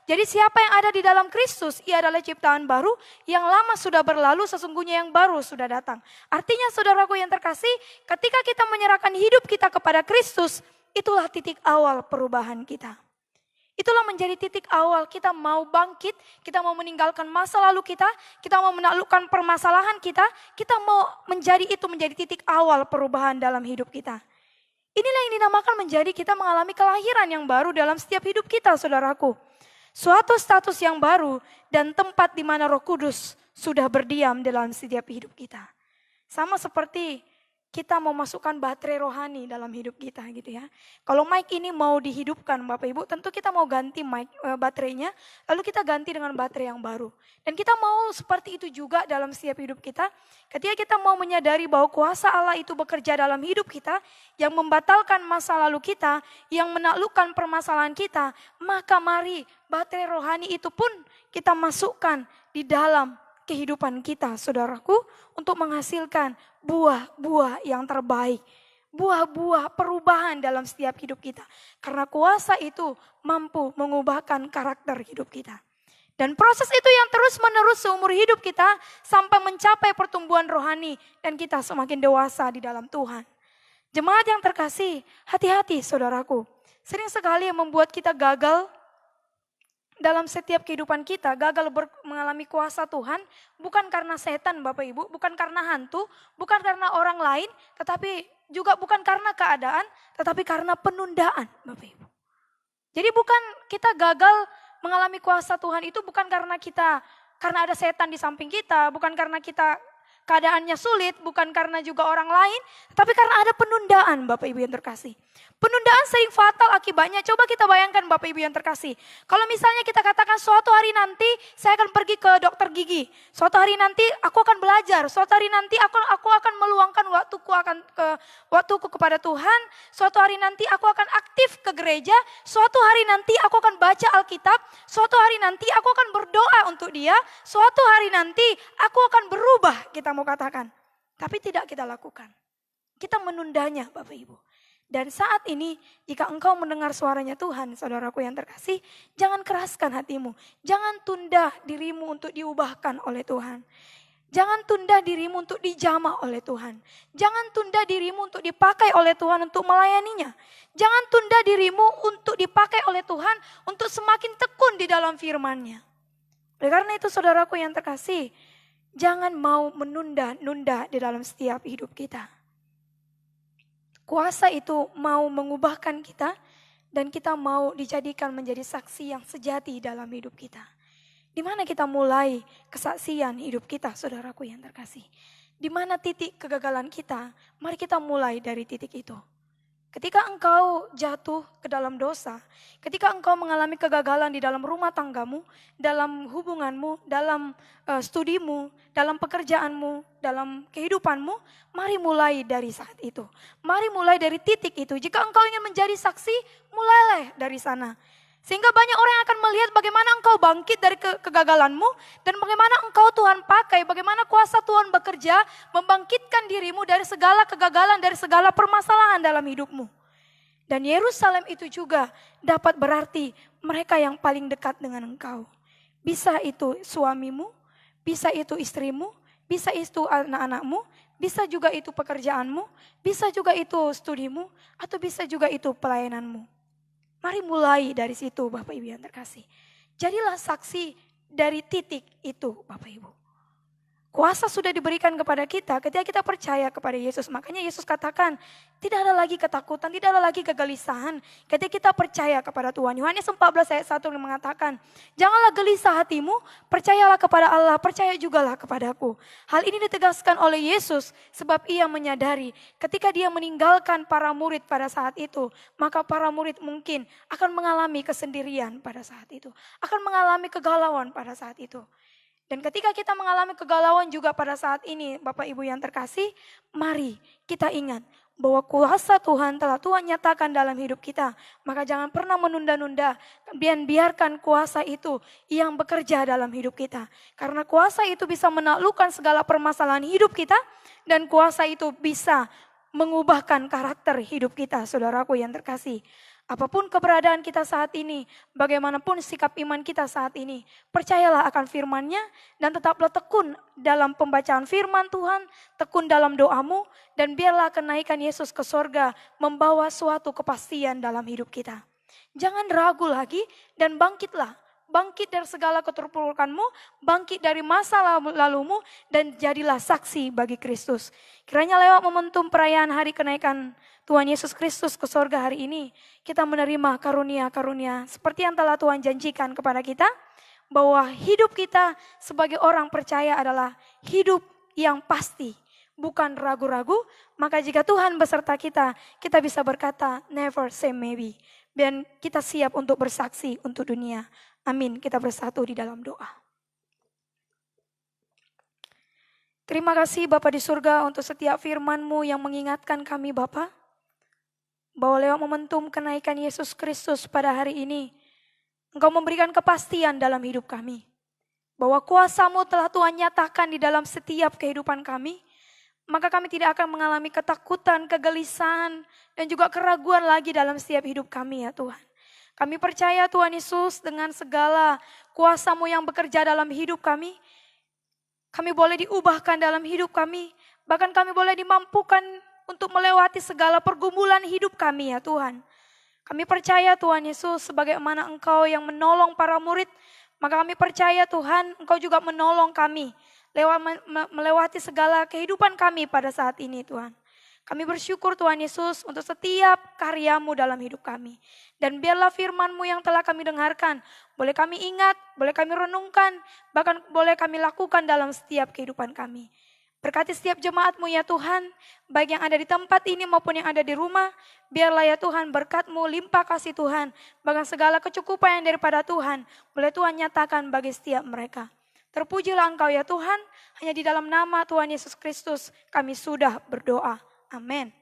jadi siapa yang ada di dalam Kristus, ia adalah ciptaan baru, yang lama sudah berlalu, sesungguhnya yang baru sudah datang. Artinya saudaraku yang terkasih, ketika kita menyerahkan hidup kita kepada Kristus, itulah titik awal perubahan kita. Itulah menjadi titik awal kita mau bangkit, kita mau meninggalkan masa lalu kita mau menaklukkan permasalahan kita mau menjadi titik awal perubahan dalam hidup kita. Inilah yang dinamakan menjadi kita mengalami kelahiran yang baru dalam setiap hidup kita, saudaraku. Suatu status yang baru dan tempat di mana Roh Kudus sudah berdiam dalam setiap hidup kita. Sama seperti kita mau masukkan baterai rohani dalam hidup kita gitu ya. Kalau mic ini mau dihidupkan Bapak Ibu, tentu kita mau ganti mic baterainya, lalu kita ganti dengan baterai yang baru. Dan kita mau seperti itu juga dalam setiap hidup kita. Ketika kita mau menyadari bahwa kuasa Allah itu bekerja dalam hidup kita, yang membatalkan masa lalu kita, yang menaklukkan permasalahan kita, maka mari baterai rohani itu pun kita masukkan di dalam kehidupan kita, saudaraku, untuk menghasilkan buah-buah yang terbaik. Buah-buah perubahan dalam setiap hidup kita. Karena kuasa itu mampu mengubahkan karakter hidup kita. Dan proses itu yang terus menerus seumur hidup kita sampai mencapai pertumbuhan rohani dan kita semakin dewasa di dalam Tuhan. Jemaat yang terkasih, hati-hati saudaraku. Sering sekali yang membuat kita gagal dalam setiap kehidupan kita, gagal mengalami kuasa Tuhan, bukan karena setan Bapak Ibu, bukan karena hantu, bukan karena orang lain, tetapi juga bukan karena keadaan, tetapi karena penundaan Bapak Ibu. Jadi bukan kita gagal mengalami kuasa Tuhan itu bukan karena ada setan di samping kita, bukan karena kita keadaannya sulit, bukan karena juga orang lain, tapi karena ada penundaan Bapak Ibu yang terkasih. Penundaan sering fatal akibatnya. Coba kita bayangkan Bapak Ibu yang terkasih. Kalau misalnya kita katakan suatu hari nanti saya akan pergi ke dokter gigi. Suatu hari nanti aku akan belajar. Suatu hari nanti aku akan meluangkan waktuku kepada Tuhan. Suatu hari nanti aku akan aktif ke gereja. Suatu hari nanti aku akan baca Alkitab. Suatu hari nanti aku akan berdoa untuk dia. Suatu hari nanti aku akan berubah, kita mau katakan. Tapi tidak kita lakukan. Kita menundanya Bapak Ibu. Dan saat ini jika engkau mendengar suaranya Tuhan, saudaraku yang terkasih, jangan keraskan hatimu. Jangan tunda dirimu untuk diubahkan oleh Tuhan. Jangan tunda dirimu untuk dijamah oleh Tuhan. Jangan tunda dirimu untuk dipakai oleh Tuhan untuk melayaninya. Jangan tunda dirimu untuk dipakai oleh Tuhan untuk semakin tekun di dalam firman-Nya. Oleh karena itu saudaraku yang terkasih, jangan mau menunda-nunda di dalam setiap hidup kita. Kuasa itu mau mengubahkan kita dan kita mau dijadikan menjadi saksi yang sejati dalam hidup kita. Di mana kita mulai kesaksian hidup kita, saudaraku yang terkasih. Di mana titik kegagalan kita, mari kita mulai dari titik itu. Ketika engkau jatuh ke dalam dosa, ketika engkau mengalami kegagalan di dalam rumah tanggamu, dalam hubunganmu, dalam studimu, dalam pekerjaanmu, dalam kehidupanmu, mari mulai dari saat itu. Mari mulai dari titik itu. Jika engkau ingin menjadi saksi, mulailah dari sana. Sehingga banyak orang yang akan melihat bagaimana engkau bangkit dari kegagalanmu dan bagaimana engkau Tuhan pakai, bagaimana kuasa Tuhan bekerja membangkitkan dirimu dari segala kegagalan, dari segala permasalahan dalam hidupmu. Dan Yerusalem itu juga dapat berarti mereka yang paling dekat dengan engkau. Bisa itu suamimu, bisa itu istrimu, bisa itu anak-anakmu, bisa juga itu pekerjaanmu, bisa juga itu studimu, atau bisa juga itu pelayananmu. Mari mulai dari situ Bapak Ibu yang terkasih. Jadilah saksi dari titik itu Bapak Ibu. Kuasa sudah diberikan kepada kita ketika kita percaya kepada Yesus. Makanya Yesus katakan tidak ada lagi ketakutan, tidak ada lagi kegelisahan ketika kita percaya kepada Tuhan. Yohanes 14 ayat 1 mengatakan, janganlah gelisah hatimu, percayalah kepada Allah, percaya jugalah kepadaku. Hal ini ditegaskan oleh Yesus sebab ia menyadari ketika dia meninggalkan para murid pada saat itu, maka para murid mungkin akan mengalami kesendirian pada saat itu, akan mengalami kegalauan pada saat itu. Dan ketika kita mengalami kegalauan juga pada saat ini, Bapak Ibu yang terkasih, mari kita ingat bahwa kuasa Tuhan telah Tuhan nyatakan dalam hidup kita. Maka jangan pernah menunda-nunda, biarkan kuasa itu yang bekerja dalam hidup kita. Karena kuasa itu bisa menaklukkan segala permasalahan hidup kita dan kuasa itu bisa mengubahkan karakter hidup kita, saudaraku yang terkasih. Apapun keberadaan kita saat ini, bagaimanapun sikap iman kita saat ini, percayalah akan firman-Nya dan tetaplah tekun dalam pembacaan firman Tuhan, tekun dalam doamu, dan biarlah kenaikan Yesus ke sorga membawa suatu kepastian dalam hidup kita. Jangan ragu lagi dan bangkitlah. Bangkit dari segala keterpurukanmu, bangkit dari masa lalumu, dan jadilah saksi bagi Kristus. Kiranya lewat momentum perayaan hari kenaikan Tuhan Yesus Kristus ke sorga hari ini, kita menerima karunia-karunia seperti yang telah Tuhan janjikan kepada kita, bahwa hidup kita sebagai orang percaya adalah hidup yang pasti, bukan ragu-ragu. Maka jika Tuhan beserta kita, kita bisa berkata never say maybe. Dan kita siap untuk bersaksi untuk dunia. Amin, kita bersatu di dalam doa. Terima kasih Bapa di surga untuk setiap firman-Mu yang mengingatkan kami Bapa, bahwa lewat momentum kenaikan Yesus Kristus pada hari ini, Engkau memberikan kepastian dalam hidup kami. bahwa kuasa-Mu telah Tuhan nyatakan di dalam setiap kehidupan kami, maka kami tidak akan mengalami ketakutan, kegelisahan, dan juga keraguan lagi dalam setiap hidup kami ya Tuhan. Kami percaya Tuhan Yesus dengan segala kuasa-Mu yang bekerja dalam hidup kami boleh diubahkan dalam hidup kami, bahkan kami boleh dimampukan untuk melewati segala pergumulan hidup kami ya Tuhan. Kami percaya Tuhan Yesus sebagaimana Engkau yang menolong para murid, maka kami percaya Tuhan Engkau juga menolong kami melewati segala kehidupan kami pada saat ini Tuhan. Kami bersyukur Tuhan Yesus untuk setiap karya-Mu dalam hidup kami. Dan biarlah firman-Mu yang telah kami dengarkan, boleh kami ingat, boleh kami renungkan, bahkan boleh kami lakukan dalam setiap kehidupan kami. Berkati setiap jemaat-Mu ya Tuhan, baik yang ada di tempat ini maupun yang ada di rumah. Biarlah ya Tuhan berkat-Mu, limpah kasih Tuhan, bahkan segala kecukupan yang daripada Tuhan, boleh Tuhan nyatakan bagi setiap mereka. Terpujilah Engkau ya Tuhan, hanya di dalam nama Tuhan Yesus Kristus kami sudah berdoa. Amin.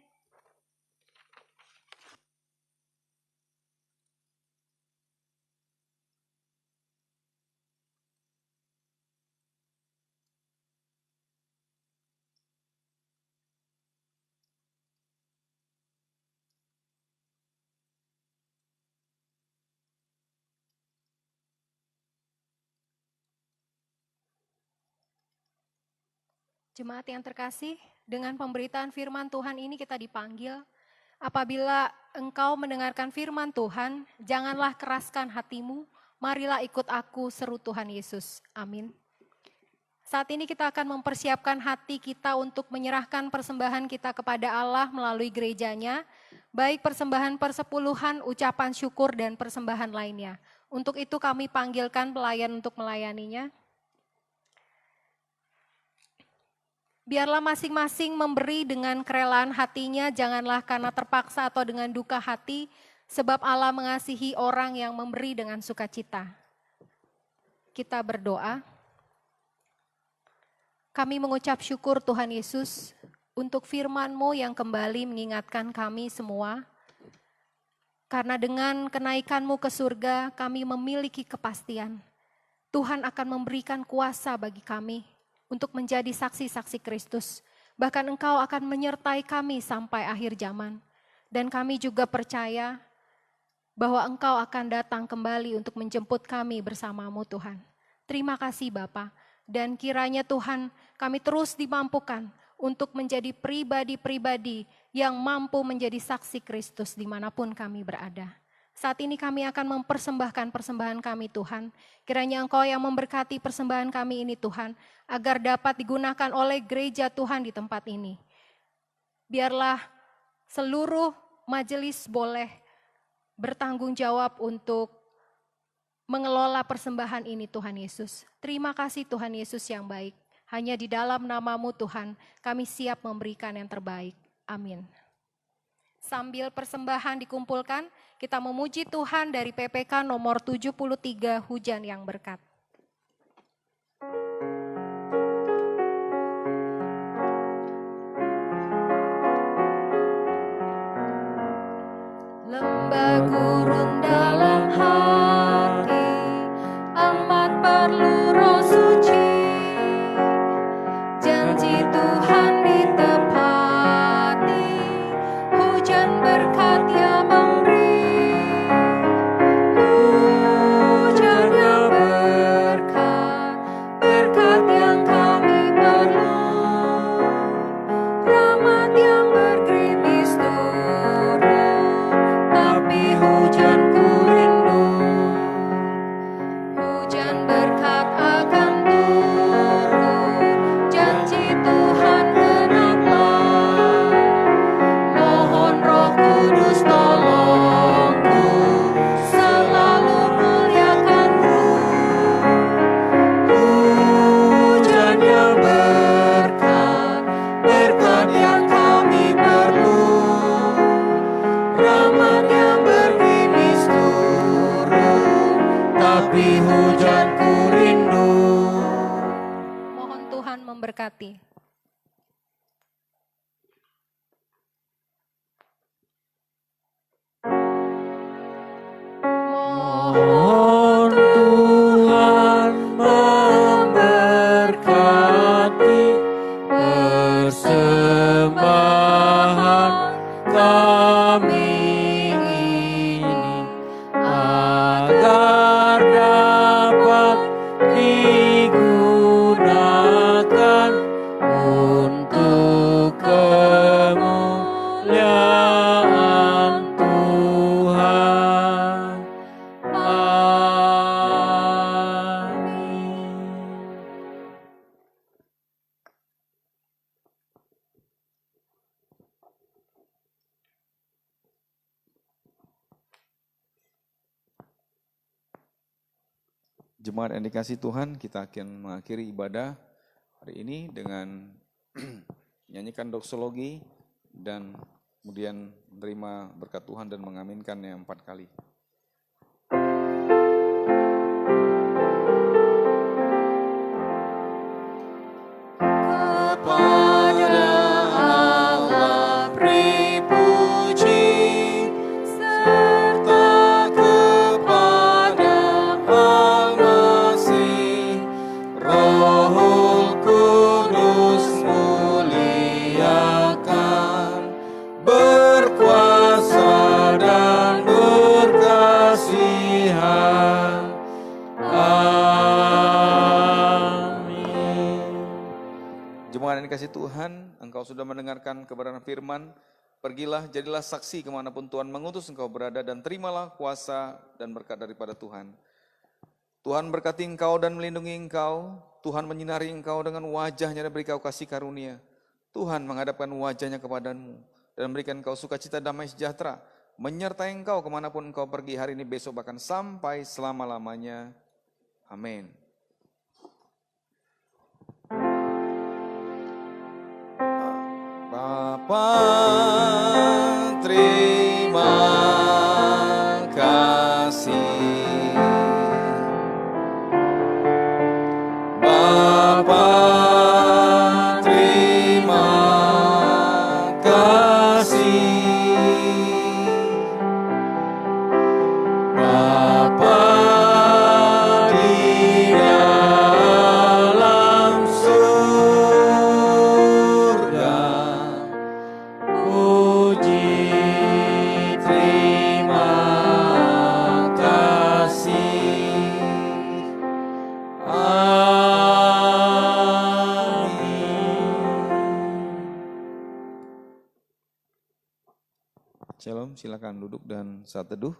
Jemaat yang terkasih, dengan pemberitaan firman Tuhan ini kita dipanggil, apabila engkau mendengarkan firman Tuhan, janganlah keraskan hatimu, marilah ikut aku, seru Tuhan Yesus. Amin. Saat ini kita akan mempersiapkan hati kita untuk menyerahkan persembahan kita kepada Allah melalui gerejanya, baik persembahan persepuluhan, ucapan syukur, dan persembahan lainnya. Untuk itu kami panggilkan pelayan untuk melayaninya. Biarlah masing-masing memberi dengan kerelaan hatinya, janganlah karena terpaksa atau dengan duka hati, sebab Allah mengasihi orang yang memberi dengan sukacita. Kita berdoa. Kami mengucap syukur Tuhan Yesus untuk firman-Mu yang kembali mengingatkan kami semua. Karena dengan kenaikan-Mu ke surga, kami memiliki kepastian. Tuhan akan memberikan kuasa bagi kami untuk menjadi saksi-saksi Kristus. Bahkan Engkau akan menyertai kami sampai akhir zaman. Dan kami juga percaya bahwa Engkau akan datang kembali untuk menjemput kami bersama-Mu Tuhan. Terima kasih Bapa. Dan kiranya Tuhan kami terus dimampukan untuk menjadi pribadi-pribadi yang mampu menjadi saksi Kristus dimanapun kami berada. Saat ini kami akan mempersembahkan persembahan kami Tuhan. Kiranya Engkau yang memberkati persembahan kami ini Tuhan, agar dapat digunakan oleh gereja Tuhan di tempat ini. Biarlah seluruh majelis boleh bertanggung jawab untuk mengelola persembahan ini Tuhan Yesus. Terima kasih Tuhan Yesus yang baik. Hanya di dalam nama-Mu Tuhan, kami siap memberikan yang terbaik. Amin. Sambil persembahan dikumpulkan, kita memuji Tuhan dari PPK nomor 73, Hujan yang Berkat. Lembah gurun dalam hati, amat perlu Roh Suci, janji Tuhan ditepati, hujan berkat Dia memberi, hujan yang berkat, berkat yang kami perlu, rahmat yang bergerimis turun, tapi hujanku rindu, hujan berkat akan turun, janji Tuhan genaplah, mohon Roh Kudus tolongku, selalu muliakan-Mu, hujan yang berkat, berkat yang kami perlu, rahmat yang bergerimis turun, tapi hujanku rindu. Mohon Tuhan memberkati. Mohon Tuhan memberkati. berkati persembahan kami ini, agar dapat digunakan untuk kemuliaan Tuhan. Amin. Jemaat yang dikasihi Tuhan, kita akan mengakhiri ibadah hari ini dengan menyanyikan doksologi dan kemudian menerima berkat Tuhan dan mengaminkannya 4 kali. Kepada Allah beri puji, serta kepada Al-Masih, Rohul Kudus muliakan, berkuasa dan berkasihan. Amin. Jemaat yang dikasihi Tuhan, engkau sudah mendengarkan kebenaran firman, pergilah jadilah saksi kemanapun Tuhan mengutus engkau berada dan terimalah kuasa dan berkat daripada Tuhan. Tuhan berkati engkau dan melindungi engkau, Tuhan menyinari engkau dengan wajahnya dan beri kau kasih karunia. Tuhan menghadapkan wajahnya kepadamu dan memberikan engkau sukacita damai sejahtera, menyertai engkau kemanapun engkau pergi hari ini, besok, bahkan sampai selama-lamanya. Amin. Bapa, terima kasih. Bapa, terima kasih. Bapa di dalam surga, puji terima kasih. Amin. Shalom, silakan duduk dan saat teduh.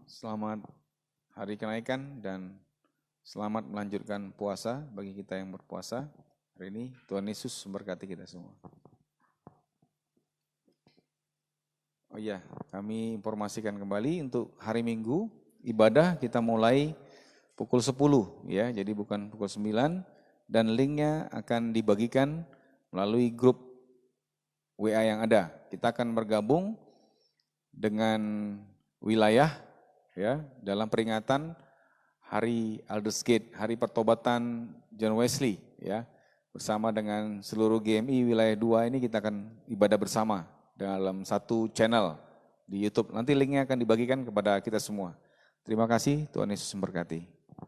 Selamat hari kenaikan dan selamat melanjutkan puasa bagi kita yang berpuasa. Hari ini Tuhan Yesus memberkati kita semua. Oh iya, kami informasikan kembali untuk hari Minggu ibadah kita mulai pukul 10 ya, jadi bukan pukul 9 dan linknya akan dibagikan melalui grup WA yang ada. Kita akan bergabung dengan wilayah ya dalam peringatan Hari Aldersgate, Hari Pertobatan John Wesley ya. Bersama dengan seluruh GMI wilayah 2 ini kita akan ibadah bersama dalam satu channel di YouTube. Nanti linknya akan dibagikan kepada kita semua. Terima kasih, Tuhan Yesus memberkati.